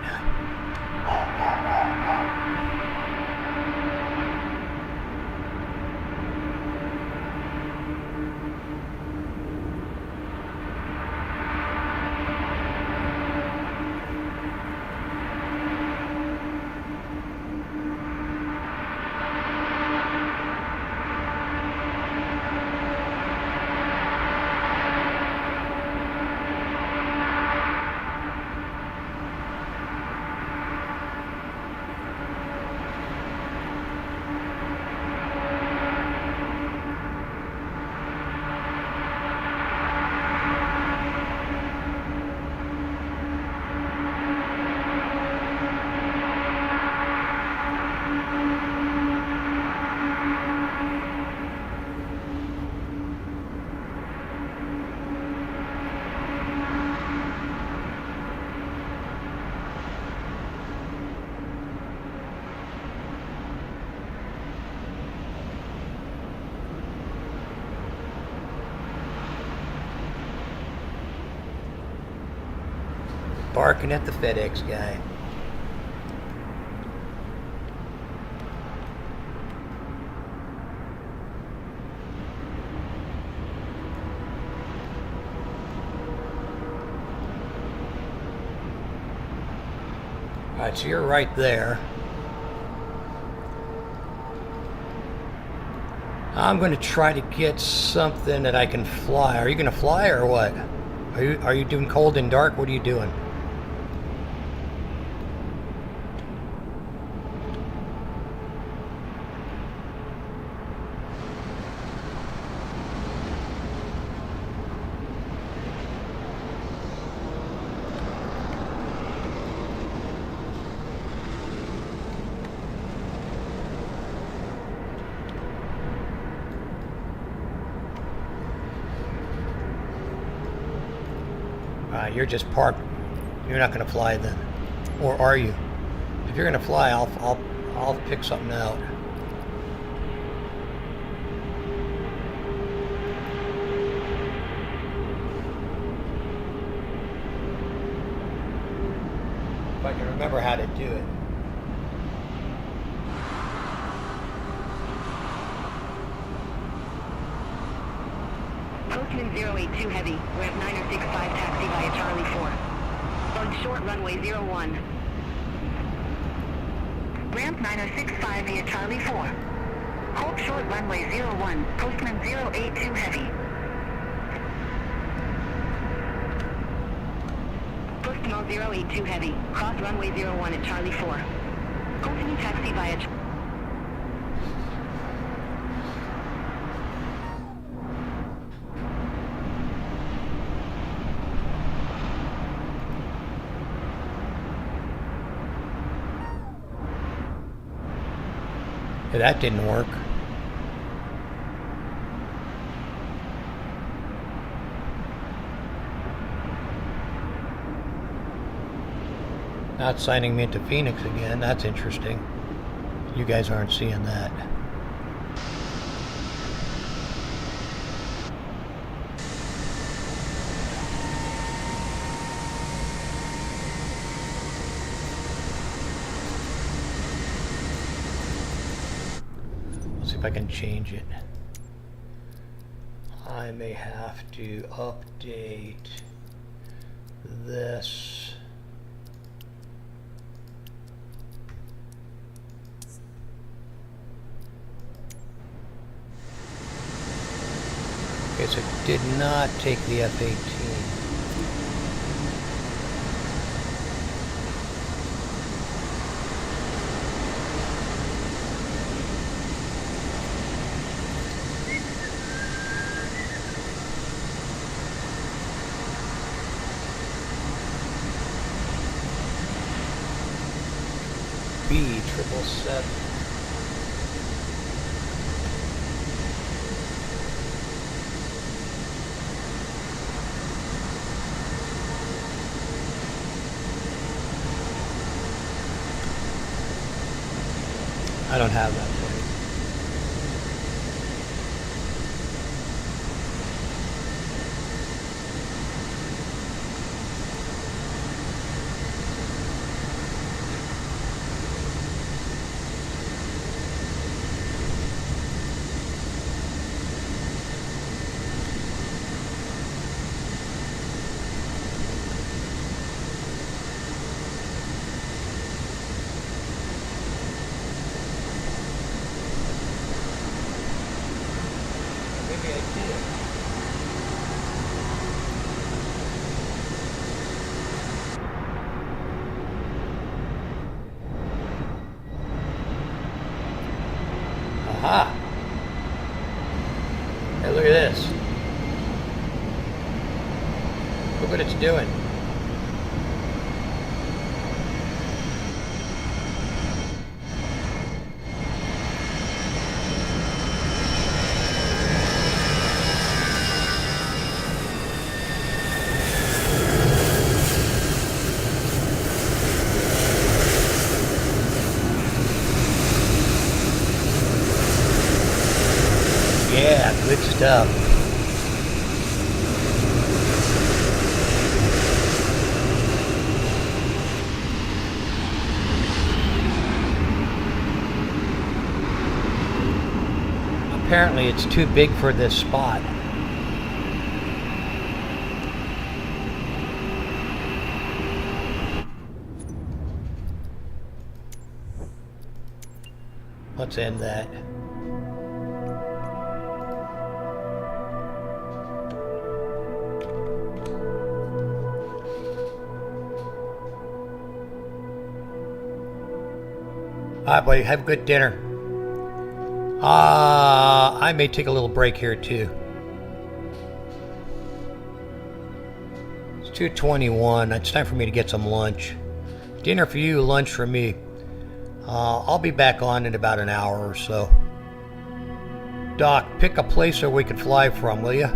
barking at the FedEx guy. Alright, so you're right there. I'm going to try to get something that I can fly. Are you going to fly or what? Are you doing cold and dark? What are you doing? You're just parked. You're not going to fly then, or are you? If you're going to fly, I'll pick something out. If I can remember how to do it. Postman 082 Heavy, ramp 9065 taxi via Charlie 4. On short runway 01. Ramp 9065 via Charlie 4. Hold short runway 01, Postman 082 Heavy. Postman 082 Heavy, cross runway 01 at Charlie 4. Continue taxi via Yeah, that didn't work. Not signing me into Phoenix again. That's interesting. You guys aren't seeing that. If I can change it. I may have to update this. Okay, so it did not take the F-18. B777. I don't have that plate. Aha! Hey, look at this. Look what it's doing. Yeah, good stuff. Apparently it's too big for this spot. Let's end that. Alright, buddy, have a good dinner. I may take a little break here too. It's 2:21. It's time for me to get some lunch. Dinner for you, lunch for me. I'll be back on in about an hour or so. Doc, pick a place where we can fly from, will you?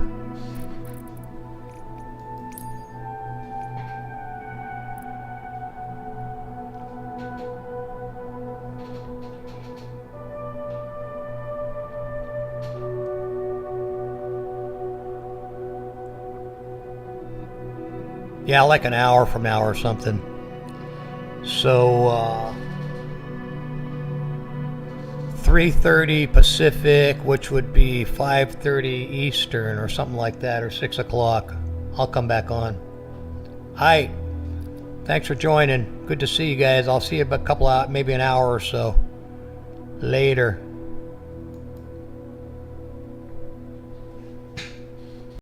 Yeah, like an hour from now or something. So, 3:30 Pacific, which would be 5:30 Eastern or something like that, or 6 o'clock. I'll come back on. Hi. Thanks for joining. Good to see you guys. I'll see you in a couple hours, maybe an hour or so. Later.